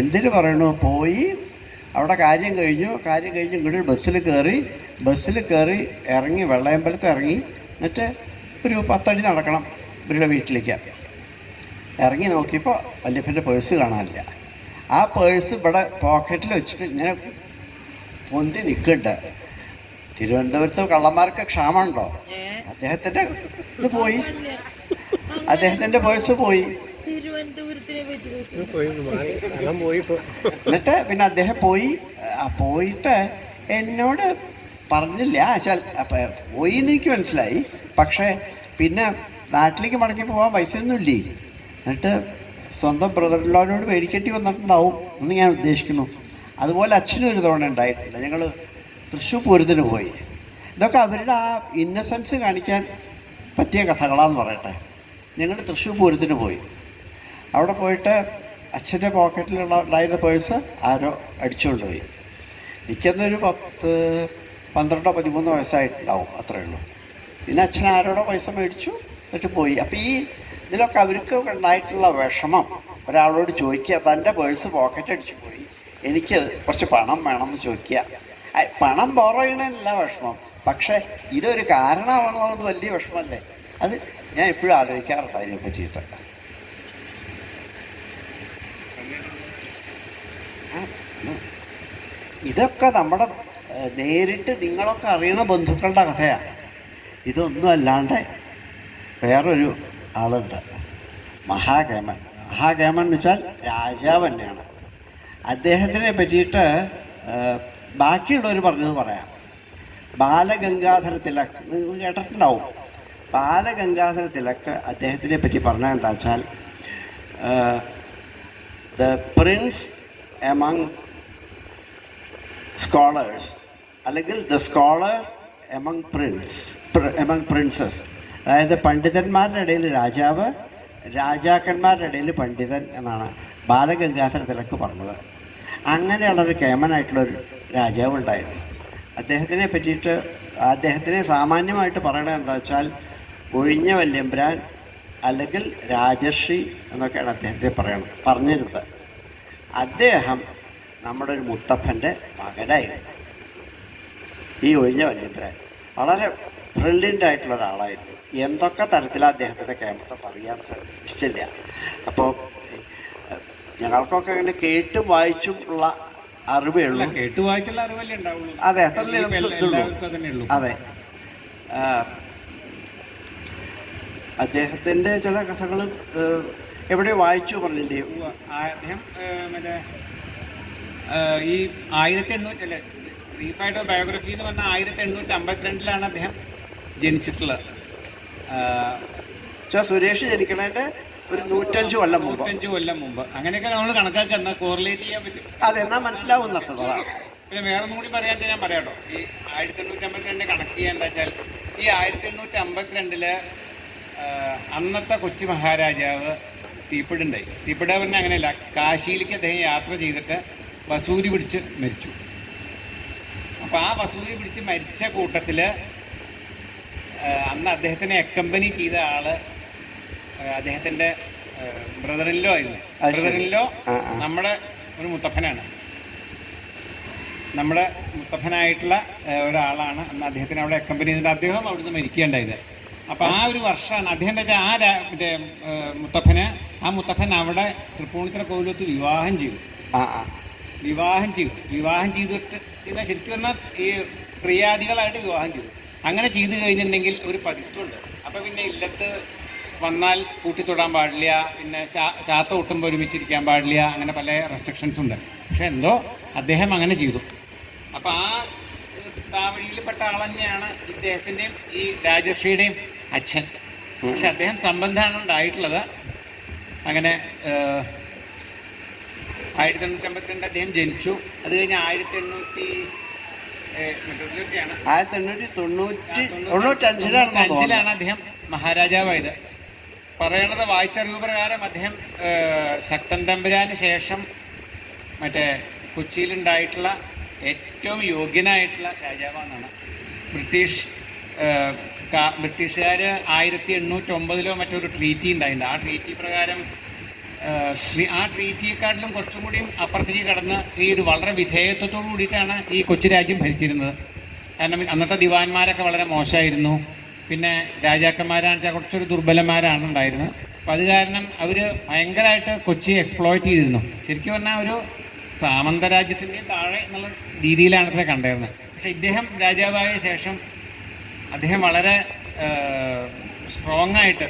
എന്തിനു പറയണു, പോയി അവിടെ കാര്യം കഴിഞ്ഞു ഇങ്ങോട്ട് ബസ്സിൽ കയറി ഇറങ്ങി, വെള്ളയമ്പലത്ത് ഇറങ്ങി. എന്നിട്ട് ഒരു 10 അടി നടക്കണം ഇവരുടെ വീട്ടിലേക്ക്. ഇറങ്ങി നോക്കിയപ്പോൾ വല്യപ്പൻ്റെ പേഴ്സ് കാണാനില്ല. ആ പേഴ്സ് ഇവിടെ പോക്കറ്റിൽ വെച്ചിട്ട് ഇങ്ങനെ പൊന്തി നിൽക്കുന്നുണ്ട്. തിരുവനന്തപുരത്ത് കള്ളന്മാർക്ക് ക്ഷാമമുണ്ടോ? അദ്ദേഹത്തിൻ്റെ ഇത് പോയി, അദ്ദേഹത്തിൻ്റെ പേഴ്സ് പോയി. എന്നിട്ട് പിന്നെ അദ്ദേഹം പോയിട്ട് എന്നോട് പറഞ്ഞില്ല. പോയി എന്ന് എനിക്ക് മനസ്സിലായി. പക്ഷേ പിന്നെ നാട്ടിലേക്ക് മടങ്ങി പോകാൻ പൈസയൊന്നുമില്ലേ. എന്നിട്ട് സ്വന്തം ബ്രദറിനോട് മേടിക്കേണ്ടി വന്നിട്ടുണ്ടാവും എന്ന് ഞാൻ ഉദ്ദേശിക്കുന്നു. അതുപോലെ അച്ഛനും ഒരു തവണ ഉണ്ടായിട്ടുണ്ട്. ഞങ്ങൾ തൃശ്ശൂർ പൂരത്തിന് പോയി. ഇതൊക്കെ അവരുടെ ആ ഇന്നസെൻസ് കാണിക്കാൻ പറ്റിയ കഥകളാന്ന് പറയട്ടെ. ഞങ്ങൾ തൃശ്ശൂർ പൂരത്തിന് പോയി. അവിടെ പോയിട്ട് അച്ഛൻ്റെ പോക്കറ്റിലുണ്ടായിരുന്ന പേഴ്സ് ആരോ അടിച്ചുകൊണ്ട് പോയി. എനിക്കന്നൊരു 12 13 വയസ്സായിട്ടുണ്ടാവും, അത്രയേ ഉള്ളൂ. പിന്നെ അച്ഛൻ ആരോടോ പൈസ മേടിച്ചു, എന്നിട്ട് പോയി. അപ്പോൾ ഇതിലൊക്കെ അവർക്ക് ഉണ്ടായിട്ടുള്ള വിഷമം ഒരാളോട് ചോദിക്കുക, തൻ്റെ പേഴ്സ് പോക്കറ്റ് അടിച്ചു പോയി, എനിക്ക് കുറച്ച് പണം വേണമെന്ന് ചോദിക്കുക. പണം ബോറോ ചെയ്യണല്ല വിഷമം, പക്ഷെ ഇതൊരു കാരണമാണെന്നുള്ളത് വലിയ വിഷമല്ലേ. അത് ഞാൻ എപ്പോഴും ആലോചിക്കാറുണ്ട് അതിനെ പറ്റിയിട്ട്. ഇതൊക്കെ നമ്മുടെ നേരിട്ട് നിങ്ങളൊക്കെ അറിയണ ബന്ധുക്കളുടെ കഥയാണ്. ഇതൊന്നും അല്ലാണ്ട് വേറൊരു ആളുണ്ട്, മഹാകേമൻ. മഹാകേമൻ എന്ന് വെച്ചാൽ രാജാവ് തന്നെയാണ്. അദ്ദേഹത്തിനെ പറ്റിയിട്ട് ബാക്കിയുള്ളവർ പറഞ്ഞത് പറയാം. ബാലഗംഗാധര തിലക് നിങ്ങൾ കേട്ടിട്ടുണ്ടാവും. ബാലഗംഗാധര തിലക് അദ്ദേഹത്തിനെ പറ്റി പറഞ്ഞത് എന്താ വെച്ചാൽ, ദ പ്രിൻസ് എമംഗ് സ്കോളേഴ്സ്, അല്ലെങ്കിൽ ദ സ്കോളർ എമംഗ് പ്രിൻസസ്. അതായത് പണ്ഡിതന്മാരുടെ ഇടയിൽ രാജാവ്, രാജാക്കന്മാരുടെ ഇടയിൽ പണ്ഡിതൻ എന്നാണ് ബാലഗംഗാധര തിലക് പറഞ്ഞത്. അങ്ങനെയുള്ളൊരു കേമനായിട്ടുള്ളൊരു രാജാവ് ഉണ്ടായിരുന്നു. അദ്ദേഹത്തിനെ പറ്റിയിട്ട് അദ്ദേഹത്തിനെ സാമാന്യമായിട്ട് പറയണത് എന്താ വെച്ചാൽ ഒഴിഞ്ഞ വല്യമ്പ്രാൻ അല്ലെങ്കിൽ രാജർഷി എന്നൊക്കെയാണ് അദ്ദേഹത്തെ പറഞ്ഞിരുന്നത്. അദ്ദേഹം നമ്മുടെ ഒരു മുത്തപ്പൻ്റെ മകനായിരുന്നു. ഈ ഒഴിഞ്ഞ വല്യമ്പ്രാൻ വളരെ ബ്രില്യൻ്റ് ആയിട്ടുള്ള ഒരാളായിരുന്നു. എന്തൊക്കെ തരത്തിലാണ് അദ്ദേഹത്തിൻ്റെ കേമത്തെ പറയാൻ ഇഷ്ടമില്ല. അപ്പോൾ ഞങ്ങൾക്കൊക്കെ അങ്ങനെ കേട്ടും വായിച്ചും ഉള്ള അറിവേ ഉള്ളൂ. കേട്ടു വായിച്ചുള്ള അറിവല്ലേ ഉണ്ടാവുള്ളൂ. അതെ, അത്രല്ലേ ഇതുള്ളൂ. അതെ, അദ്ദേഹത്തിൻ്റെ ചില കഥകൾ എവിടെ വായിച്ചു പറഞ്ഞില്ലേ? അദ്ദേഹം മറ്റേ ഈ 1800 അല്ലേ, ബ്രീഫായിട്ട് ബയോഗ്രഫി എന്ന് പറഞ്ഞാൽ 1852 അദ്ദേഹം ജനിച്ചിട്ടുള്ളത്. സുരേഷ് ജനിക്കണേൻ്റെ ഒരു 105 കൊല്ലം മുമ്പ്. 105 കൊല്ലം മുമ്പ്. അങ്ങനെയൊക്കെ നമ്മൾ കണക്കാക്കുക, എന്നാൽ കോറിലേറ്റ് ചെയ്യാൻ പറ്റും. അതെ, എന്നാൽ മനസ്സിലാവുന്ന അർത്ഥം. പിന്നെ വേറെ ഒന്നും കൂടി പറയാൻ ഞാൻ പറയാട്ടോ. ഈ 1852 കണക്ട് ചെയ്യാൻ എന്താ വെച്ചാൽ, ഈ 1852 അന്നത്തെ കൊച്ചി മഹാരാജാവ് തീപ്പിടുണ്ടായി. തീപ്പിട പറഞ്ഞാൽ അങ്ങനെയല്ല, കാശിയിലേക്ക് അദ്ദേഹം യാത്ര ചെയ്തിട്ട് വസൂരി പിടിച്ച് മരിച്ചു. അപ്പോൾ ആ വസൂരി പിടിച്ച് മരിച്ച കൂട്ടത്തിൽ അന്ന് അദ്ദേഹത്തിനെ അക്കമ്പനി ചെയ്ത ആള് അദ്ദേഹത്തിൻ്റെ ബ്രദറിൻലോ ആയിരുന്നു. ബ്രദറിൻലോ നമ്മുടെ ഒരു മുത്തപ്പനാണ്. നമ്മുടെ മുത്തപ്പനായിട്ടുള്ള ഒരാളാണ് അന്ന് അദ്ദേഹത്തിന് അവിടെ അക്കമ്പനി ചെയ്തിട്ട് അദ്ദേഹം അവിടുന്ന് മരിക്കേണ്ടായത്. അപ്പോൾ ആ ഒരു വർഷമാണ് അദ്ദേഹം വെച്ചാൽ മറ്റേ ആ മുത്തപ്പൻ അവിടെ തൃപ്പൂണിത്തുറ കോവിലത്ത് വിവാഹം ചെയ്തു. വിവാഹം ചെയ്തിട്ട് ശരിക്കും പറഞ്ഞാൽ ഈ പ്രിയാദികളായിട്ട് വിവാഹം ചെയ്തു. അങ്ങനെ ചെയ്തു കഴിഞ്ഞിട്ടുണ്ടെങ്കിൽ ഒരു പതിത്തുണ്ട്. അപ്പോൾ പിന്നെ ഇല്ലത്ത് വന്നാൽ കൂട്ടിത്തൊടാൻ പാടില്ല, പിന്നെ ചാത്ത ഒട്ടുമ്പോൾ ഒരുമിച്ചിരിക്കാൻ പാടില്ല, അങ്ങനെ പല റെസ്ട്രിക്ഷൻസ് ഉണ്ട്. പക്ഷെ എന്തോ അദ്ദേഹം അങ്ങനെ ചെയ്തു. അപ്പോൾ ആ വഴിയിൽപ്പെട്ട ആൾ തന്നെയാണ് ഇദ്ദേഹത്തിൻ്റെയും ഈ രാജശ്രീയുടെയും അച്ഛൻ. പക്ഷെ അദ്ദേഹം സംബന്ധമാണ് ഉണ്ടായിട്ടുള്ളത്. അങ്ങനെ 1852 അദ്ദേഹം ജനിച്ചു. അത് കഴിഞ്ഞ് 1895 അദ്ദേഹം മഹാരാജാവായത്. പറയണത് വായിച്ചറിവ് പ്രകാരം അദ്ദേഹം ശക്തൻ തമ്പുരാന് ശേഷം മറ്റേ കൊച്ചിയിലുണ്ടായിട്ടുള്ള ഏറ്റവും യോഗ്യനായിട്ടുള്ള രാജാവാണെന്നാണ്. ബ്രിട്ടീഷുകാർ 1809 മറ്റൊരു ട്രീറ്റി ഉണ്ടായിട്ടുണ്ട്. ആ ട്രീറ്റി പ്രകാരം ആ ട്രീറ്റിയെക്കാട്ടിലും കുറച്ചും കൂടിയും അപ്പുറത്തേക്ക് കടന്ന് ഈ ഒരു വളരെ വിധേയത്വത്തോടു കൂടിയിട്ടാണ് ഈ കൊച്ചു രാജ്യം ഭരിച്ചിരുന്നത്. കാരണം അന്നത്തെ ദിവാന്മാരൊക്കെ വളരെ മോശമായിരുന്നു. പിന്നെ രാജാക്കന്മാരാണെന്ന് വെച്ചാൽ കുറച്ചൊരു ദുർബലന്മാരാണ് ഉണ്ടായിരുന്നത്. അപ്പം അത് കാരണം അവർ ഭയങ്കരമായിട്ട് കൊച്ചി എക്സ്പ്ലോയിറ്റ് ചെയ്തിരുന്നു. ശരിക്കും പറഞ്ഞാൽ ഒരു സാമന്തരാജ്യത്തിൻ്റെയും താഴെ എന്നുള്ള രീതിയിലാണ് ഇതിനെ കണ്ടിരുന്നത്. പക്ഷേ ഇദ്ദേഹം രാജാവായ ശേഷം അദ്ദേഹം വളരെ സ്ട്രോങ് ആയിട്ട്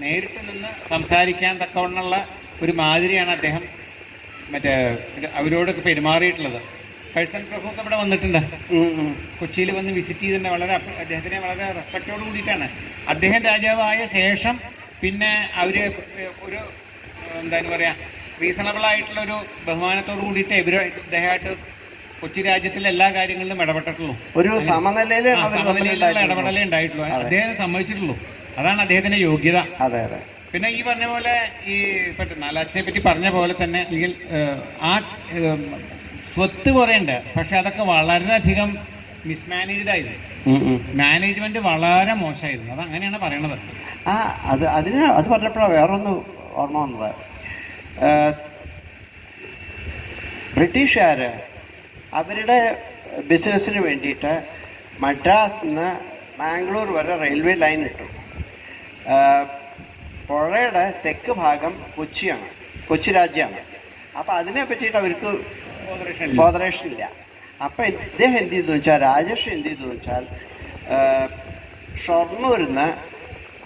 നേരിട്ട് നിന്ന് സംസാരിക്കാൻ തക്കവണ്ണമുള്ള ഒരു മാതിരിയാണ് അദ്ദേഹം അവരോടൊക്കെ പെരുമാറിയിട്ടുള്ളത്. കഴ്സൺ പ്രഭു ഒക്കെ ഇവിടെ വന്നിട്ടുണ്ട്, കൊച്ചിയിൽ വന്ന് വിസിറ്റ് ചെയ്തിട്ടുണ്ട്. അദ്ദേഹത്തിനെ വളരെ റെസ്പെക്റ്റോട് കൂടിയിട്ടാണ്. അദ്ദേഹം രാജാവായ ശേഷം പിന്നെ അവർ ഒരു എന്താന്ന് പറയുക, റീസണബിളായിട്ടുള്ളൊരു ബഹുമാനത്തോട് കൂടിയിട്ട് ഇദ്ദേഹമായിട്ട് കൊച്ചി രാജ്യത്തിലെ എല്ലാ കാര്യങ്ങളിലും ഇടപെട്ടിട്ടുള്ളൂ. ഒരു സമനിലയിലുള്ള ഇടപെടലേ ഉണ്ടായിട്ടുള്ളൂ. അദ്ദേഹം സമ്മതിച്ചിട്ടുള്ളൂ. അതാണ് അദ്ദേഹത്തിൻ്റെ യോഗ്യത. അതെ അതെ. പിന്നെ ഈ പറഞ്ഞ പോലെ ഈ നാലാച്ചിനെ പറ്റി പറഞ്ഞ പോലെ തന്നെ അല്ലെങ്കിൽ ആ സ്വത്ത് കുറേ ഉണ്ട്, പക്ഷെ അതൊക്കെ വളരെയധികം മിസ്മാനേജ്ഡ് ആയിരുന്നു. മാനേജ്മെന്റ് വളരെ മോശമായിരുന്നു. അത് അങ്ങനെയാണ് പറയണത്. അത് പറഞ്ഞപ്പോഴാണ് വേറൊന്ന് ഓർമ്മ വന്നത്. ബ്രിട്ടീഷുകാർ അവരുടെ ബിസിനസ്സിന് വേണ്ടിയിട്ട് മദ്രാസിൽ നിന്ന് മാംഗ്ലൂർ വരെ റെയിൽവേ ലൈൻ ഇട്ടു. പുഴയുടെ തെക്ക് ഭാഗം കൊച്ചിയാണ്, കൊച്ചി രാജ്യമാണ്. അപ്പോൾ അതിനെ പറ്റിയിട്ട് അവർക്ക് ബോധറേഷൻ ഇല്ല. അപ്പം ഇദ്ദേഹം എന്ത് ചെയ്തു വെച്ചാൽ, രാജേഷ് എന്ത് ചെയ്തു വെച്ചാൽ, ഷൊർണൂരിൽ നിന്ന്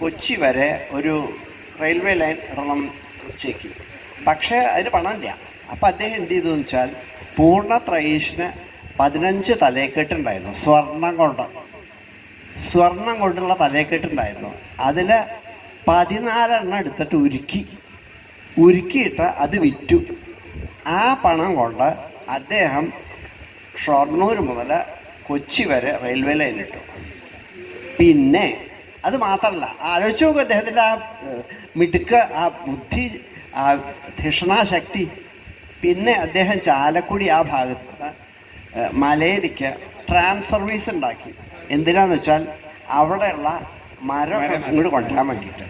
കൊച്ചി വരെ ഒരു റെയിൽവേ ലൈൻ ഇടണം ഉച്ചയ്ക്ക്. പക്ഷേ അതിന് പണമില്ല. അപ്പം അദ്ദേഹം എന്ത് ചെയ്തു വെച്ചാൽ, പൂർണ്ണ ത്രയീഷിന് 15 തലയെക്കെട്ടുണ്ടായിരുന്നു, സ്വർണം കൊണ്ടുള്ള തലയെക്കെട്ടുണ്ടായിരുന്നു. അതിൽ 14 എടുത്തിട്ട് ഉരുക്കിയിട്ട് അത് വിറ്റു. ആ പണം കൊണ്ട് അദ്ദേഹം ഷൊർണൂർ മുതൽ കൊച്ചി വരെ റെയിൽവേ ലൈൻ ഇട്ടു. പിന്നെ അത് മാത്രമല്ല, ആലോചിച്ച് നോക്കും അദ്ദേഹത്തിൻ്റെ ആ മിടുക്ക്, ആ ബുദ്ധി, ആ ധിഷണാശക്തി. പിന്നെ അദ്ദേഹം ചാലക്കുടി ആ ഭാഗത്ത് മലയിലേക്ക് ട്രാം സർവീസ് ഉണ്ടാക്കി. എന്തിനാന്ന് വെച്ചാൽ അവിടെയുള്ള മരം ഇങ്ങോട്ട് കൊണ്ടുവരാൻ വേണ്ടിയിട്ട്.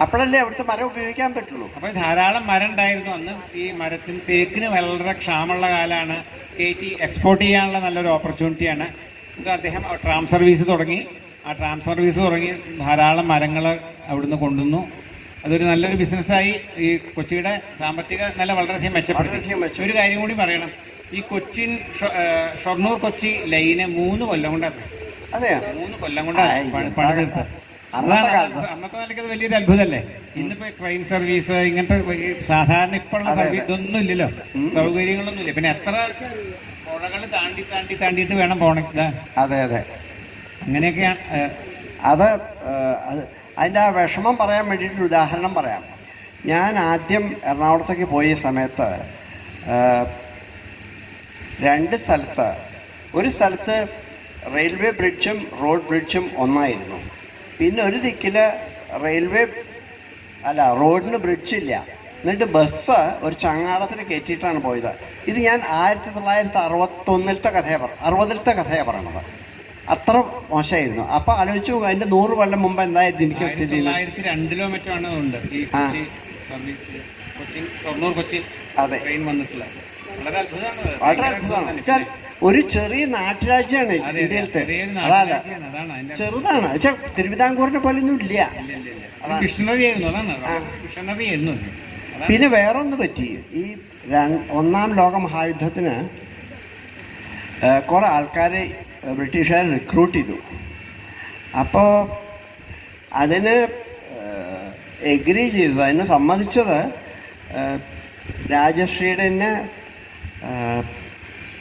അപ്പോഴല്ലേ അവിടുത്തെ മരം ഉപയോഗിക്കാൻ പറ്റുള്ളൂ. അപ്പോൾ ധാരാളം മരം ഉണ്ടായിരുന്നു അന്ന്. ഈ മരത്തിന്, തേക്കിന് വളരെ ക്ഷാമമുള്ള കാലമാണ്. കയറ്റി എക്സ്പോർട്ട് ചെയ്യാനുള്ള നല്ലൊരു ഓപ്പർച്യൂണിറ്റിയാണ്. ഇത് അദ്ദേഹം ട്രാം സർവീസ് തുടങ്ങി. ആ ട്രാം സർവീസ് തുടങ്ങി ധാരാളം മരങ്ങൾ അവിടുന്ന് കൊണ്ടുവന്നു. അതൊരു നല്ലൊരു ബിസിനസ്സായി. ഈ കൊച്ചിയുടെ സാമ്പത്തിക നില വളരെയധികം മെച്ചപ്പെടുത്തി. ഒരു കാര്യം കൂടി പറയണം, ഈ ഷൊർണൂർ കൊച്ചി ലൈന് 3 കൊല്ലം കൊണ്ടാണ്. അതെ, 3 കൊല്ലം കൊണ്ടാണ് പണി തീർത്തത്. അന്നത്തെ നിലയ്ക്ക് അത് വലിയൊരു അത്ഭുതമല്ലേ. ഇന്നിപ്പോ ട്രെയിൻ സർവീസ്, ഇങ്ങനത്തെ സാധാരണ ഇപ്പോഴുള്ള സർവീസ് ഇതൊന്നും ഇല്ലല്ലോ, സൗകര്യങ്ങളൊന്നും ഇല്ല. പിന്നെ എത്ര പുഴകൾ താണ്ടിയിട്ട് വേണം പോണത്. അതെ അതെ, അങ്ങനെയൊക്കെയാണ്. അത് അതിൻ്റെ ആ വിഷമം പറയാൻ വേണ്ടിയിട്ടൊരു ഉദാഹരണം പറയാം. ഞാൻ ആദ്യം എറണാകുളത്തേക്ക് പോയ സമയത്ത് 2 സ്ഥലത്ത്, ഒരു സ്ഥലത്ത് റെയിൽവേ ബ്രിഡ്ജും റോഡ് ബ്രിഡ്ജും ഒന്നായിരുന്നു. പിന്നെ ഒരു ദിക്കിൽ റോഡിന് ബ്രിഡ്ജില്ല. എന്നിട്ട് ബസ് ഒരു ചങ്ങാടത്തിന് കയറ്റിയിട്ടാണ് പോയത്. ഇത് ഞാൻ 1961-ത്തെ കഥയാണ്, 60-ത്തെ കഥയാണ് പറയണത്. അത്ര മോശമായിരുന്നു. അപ്പം ആലോചിച്ചു, അതിൻ്റെ 100 കൊല്ലം മുമ്പ് എന്തായിരുന്നു എനിക്ക് സ്ഥിതി. 1902 മറ്റോ ആണ് ഉണ്ട് ഈ ഷൊർണൂർ കൊച്ചി ട്രെയിൻ വന്നിട്ടില്ല. വളരെ അത്ഭുതമാണ് വെച്ചാൽ ഒരു ചെറിയ നാട്ടുരാജ്യമാണ് ഇന്ത്യയിലത്തെ. അതല്ല, ചെറുതാണ്. പക്ഷെ തിരുവിതാംകൂറിനെ പോലെ ഒന്നും ഇല്ല. മിഷണറി ആയിരുന്നു. അതാണ് മിഷണറി ആയിരുന്നു. പിന്നെ വേറൊന്ന് പറ്റി, ഈ 1-ാം ലോക മഹായുദ്ധത്തിന് കുറേ ആൾക്കാരെ ബ്രിട്ടീഷുകാർ റിക്രൂട്ട് ചെയ്തു. അപ്പോൾ അതിന് എഗ്രി ചെയ്തത്, അതിന് സമ്മതിച്ചത് രാജശ്രീയുടെ തന്നെ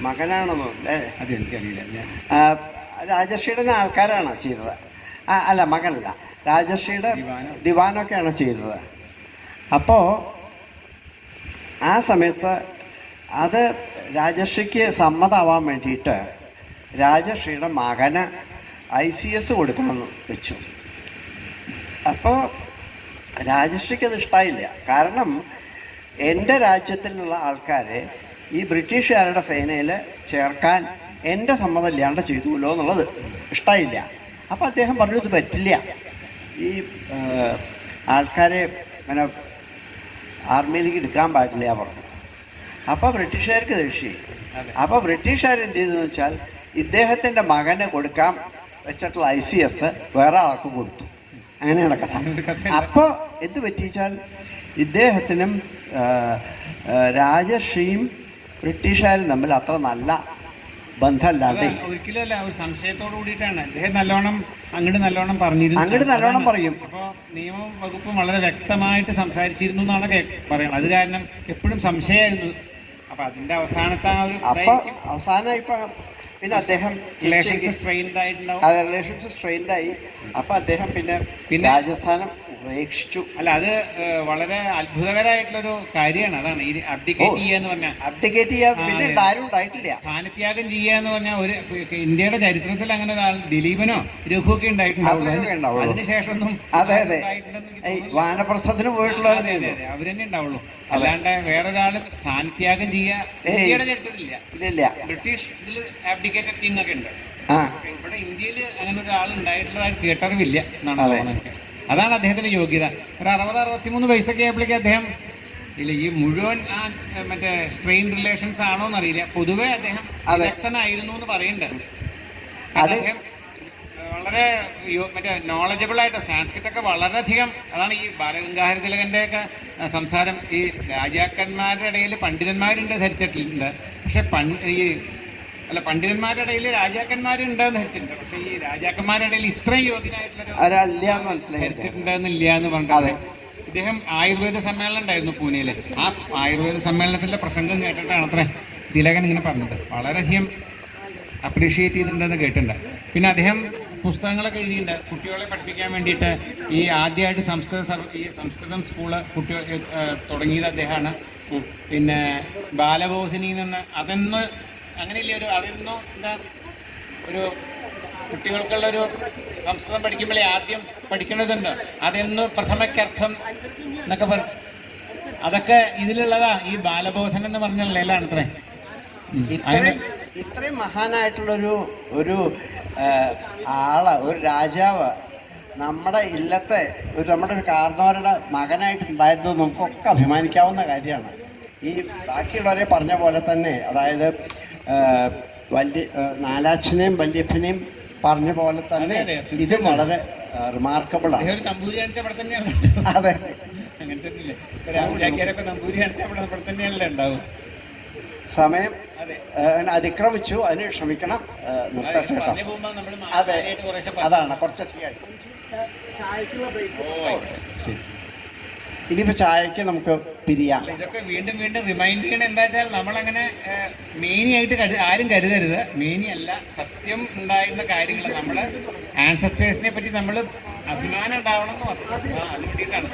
മകനാണെന്നോ അല്ലേ, അതെനിക്കറിയില്ല. രാജശ്രീയുടെ ആൾക്കാരാണ് ചെയ്തത്. അല്ല, മകനല്ല, രാജശ്രീയുടെ ദിവാനൊക്കെയാണ് ചെയ്തത്. അപ്പോൾ ആ സമയത്ത് അത് രാജശ്രീക്ക് സമ്മതമാവാൻ വേണ്ടിയിട്ട് രാജശ്രീയുടെ മകന് ICS കൊടുക്കണമെന്ന് വെച്ചു. അപ്പോൾ രാജശ്രീക്ക് അത് ഇഷ്ടമായില്ല. കാരണം എൻ്റെ രാജ്യത്തിലുള്ള ആൾക്കാരെ ഈ ബ്രിട്ടീഷുകാരുടെ സേനയിൽ ചേർക്കാൻ എൻ്റെ സമ്മതം ഇല്ലാണ്ട് ചെയ്തുല്ലോ എന്നുള്ളത് ഇഷ്ടമായില്ല. അപ്പോൾ അദ്ദേഹം പറഞ്ഞു, ഇത് പറ്റില്ല, ഈ ആൾക്കാരെ അങ്ങനെ ആർമിയിലേക്ക് എടുക്കാൻ പാടില്ല പറഞ്ഞു. അപ്പോൾ ബ്രിട്ടീഷുകാർക്ക് ദേഷ്യം. അപ്പോൾ ബ്രിട്ടീഷുകാർ എന്ത് ചെയ്തെന്ന് വെച്ചാൽ, ഇദ്ദേഹത്തിൻ്റെ മകന് കൊടുക്കാൻ വെച്ചിട്ടുള്ള ICS വേറെ ആൾക്ക് കൊടുത്തു. അങ്ങനെയാണ് കഥ. അപ്പോൾ എന്ത് പറ്റിച്ചാൽ, ഇദ്ദേഹത്തിനും രാജശ്രീയും ബ്രിട്ടീഷുകാരും തമ്മിൽ അത്ര നല്ല ബന്ധമല്ലാണ്ട്. ഒരിക്കലും അല്ല, ഒരു സംശയത്തോട് കൂടിയിട്ടാണ്. അദ്ദേഹം നല്ലോണം പറഞ്ഞിരുന്നു. അങ്ങോട്ട് നല്ലോണം പറയും. അപ്പോൾ നിയമ വകുപ്പ് വളരെ വ്യക്തമായിട്ട് സംസാരിച്ചിരുന്നു എന്നാണ് പറയുന്നത്. അത് കാരണം എപ്പോഴും സംശയമായിരുന്നു. അപ്പം അതിൻ്റെ അവസാനത്തെ ആ ഒരു അവസാനം ഇപ്പം പിന്നെ അദ്ദേഹം റിലേഷൻസ് സ്ട്രെയിൻഡ് ആയിട്ടുണ്ടാവും. റിലേഷൻസ് സ്ട്രെയിൻഡായി. അപ്പം അദ്ദേഹം പിന്നെ രാജസ്ഥാനം ഉപേക്ഷിച്ചു. അല്ല, അത് വളരെ അത്ഭുതകരമായിട്ടുള്ളൊരു കാര്യമാണ്. അതാണ് ഈ അബ്ഡിക്കേറ്റ് ചെയ്യുക എന്ന് പറഞ്ഞാൽ. അബ്ഡിക്കേറ്റ് ചെയ്യാൻ പിന്നെ ആരും ഉണ്ടായിട്ടില്ല. സ്ഥാനത്യാഗം ചെയ്യുക എന്ന് പറഞ്ഞാൽ ഒരു ഇന്ത്യയുടെ ചരിത്രത്തിൽ അങ്ങനെ ഒരാൾ ദിലീപനോ രഘുവൊക്കെ ഉണ്ടായിട്ടുണ്ടാവുള്ളൂ. അതിനുശേഷം ഒന്നും. അതെ അതെ, വാനപ്രസ്ഥത്തിന് പോയിട്ടുള്ള അവർ തന്നെ ഉണ്ടാവുള്ളൂ. അല്ലാണ്ട് വേറൊരാളും സ്ഥാനത്യാഗം ചെയ്യുക ഇന്ത്യയുടെ ചരിത്രത്തിലില്ല. ബ്രിട്ടീഷ് ഇതിൽ ആബ്ഡിക്കേറ്റഡ് കിങ് ഒക്കെ ഉണ്ട്. ഇവിടെ ഇന്ത്യയിൽ അങ്ങനെ ഒരാൾ ഉണ്ടായിട്ടുള്ളതായിട്ട് കേട്ടറിവില്ല എന്നാണ് തോന്നുന്നത്. അതാണ് അദ്ദേഹത്തിൻ്റെ യോഗ്യത. ഒരു 60-63 വയസ്സൊക്കെ ആയപ്പോഴേക്കും അദ്ദേഹം ഇല്ല, ഈ മുഴുവൻ മറ്റേ സ്ട്രെയിൻ റിലേഷൻസ് ആണോ എന്നറിയില്ല, പൊതുവേ അദ്ദേഹം വിദഗ്ധനായിരുന്നു എന്ന് പറയുന്നുണ്ട്. അത് അദ്ദേഹം വളരെ മറ്റേ നോളജബിൾ ആയിട്ട് സാൻസ്ക്രിറ്റ് ഒക്കെ വളരെയധികം, അതാണ് ഈ ബാലഗംഗാധര തിലകന്റെ ഒക്കെ സംസാരം. ഈ രാജാക്കന്മാരുടെ ഇടയിൽ പണ്ഡിതന്മാരുണ്ട് ധരിച്ചിട്ടുണ്ട്, പക്ഷെ പണ്ഡിതന്മാരുടെ ഇടയിൽ രാജാക്കന്മാരുണ്ടെന്ന് ധരിച്ചിട്ടുണ്ട്, പക്ഷെ ഈ രാജാക്കന്മാരുടെ ഇടയിൽ ഇത്രയും യോഗ്യനായിട്ടുള്ള ധരിച്ചിട്ടുണ്ടെന്നില്ല എന്ന് പറഞ്ഞിട്ട് ഇദ്ദേഹം ആയുർവേദ സമ്മേളനം ഉണ്ടായിരുന്നു പൂനെയിൽ. ആ ആയുർവേദ സമ്മേളനത്തിൻ്റെ പ്രസംഗം കേട്ടിട്ടാണ് അത്ര തിലകൻ ഇങ്ങനെ പറഞ്ഞത്. വളരെയധികം അപ്രീഷിയേറ്റ് ചെയ്തിട്ടുണ്ടെന്ന് കേട്ടിട്ടുണ്ട്. പിന്നെ അദ്ദേഹം പുസ്തകങ്ങളൊക്കെ എഴുതിയിട്ടുണ്ട് കുട്ടികളെ പഠിപ്പിക്കാൻ വേണ്ടിയിട്ട്. ഈ ആദ്യമായിട്ട് സംസ്കൃതം സ്കൂള് കുട്ടികൾ തുടങ്ങിയത് അദ്ദേഹമാണ്. പിന്നെ ബാലബോധിനി എന്ന് പറഞ്ഞാൽ അതെന്ന് അങ്ങനെയില്ല, അതെന്നും എന്താ ഒരു കുട്ടികൾക്കുള്ളൊരു സംസ്കൃതം പഠിക്കുമ്പോഴേ ആദ്യം പഠിക്കേണ്ടതുണ്ട്, അതെന്ന് പ്രഥമയ്ക്കർത്ഥം എന്നൊക്കെ പറഞ്ഞു. അതൊക്കെ ഇതിലുള്ളതാ. ഈ ബാലബോധനം എന്ന് പറഞ്ഞ നിലയിലാണ് ഇത്രയും മഹാനായിട്ടുള്ളൊരു ഒരു രാജാവ് നമ്മുടെ ഇല്ലത്തെ നമ്മുടെ ഒരു കാർന്നവരുടെ മകനായിട്ടുണ്ടായിരുന്നു. നമുക്കൊക്കെ അഭിമാനിക്കാവുന്ന കാര്യമാണ്. ഈ ബാക്കിയുള്ളവരെ പറഞ്ഞ പോലെ തന്നെ, അതായത് നാലാച്ഛനെയും വല്യപ്പനെയും പറഞ്ഞ പോലെ തന്നെ ഇത് വളരെ റിമാർക്കബിൾ ആണ്. നമ്പൂരി കാണിച്ച അവിടെ തന്നെയാണ്. അതെ, അങ്ങനെ തന്നെയല്ലേ രാജാക്കിയാരൊക്കെ നമ്പൂരി കാണിച്ച അവിടെ തന്നെയാണല്ലേ ഉണ്ടാവും. സമയം അതിക്രമിച്ചു, അതിന് ക്ഷമിക്കണം. അതെ, അതാണ് കുറച്ചധികം. ഇനിയിപ്പോ ചായക്ക് നമുക്ക് പിരിയാം. ഇതൊക്കെ വീണ്ടും വീണ്ടും റിമൈൻഡ് ചെയ്യണം. എന്താ വെച്ചാൽ നമ്മളങ്ങനെ മേനിയായിട്ട് ആരും കരുതരുത്. മേനിയല്ല, സത്യം ഉണ്ടായിരുന്ന കാര്യങ്ങൾ നമ്മൾ ആൻസസ്റ്റേഴ്സിനെ പറ്റി നമ്മൾ അഭിമാനം ഉണ്ടാവണം എന്ന് പറഞ്ഞു. അത് വേണ്ടിയിട്ടാണ്.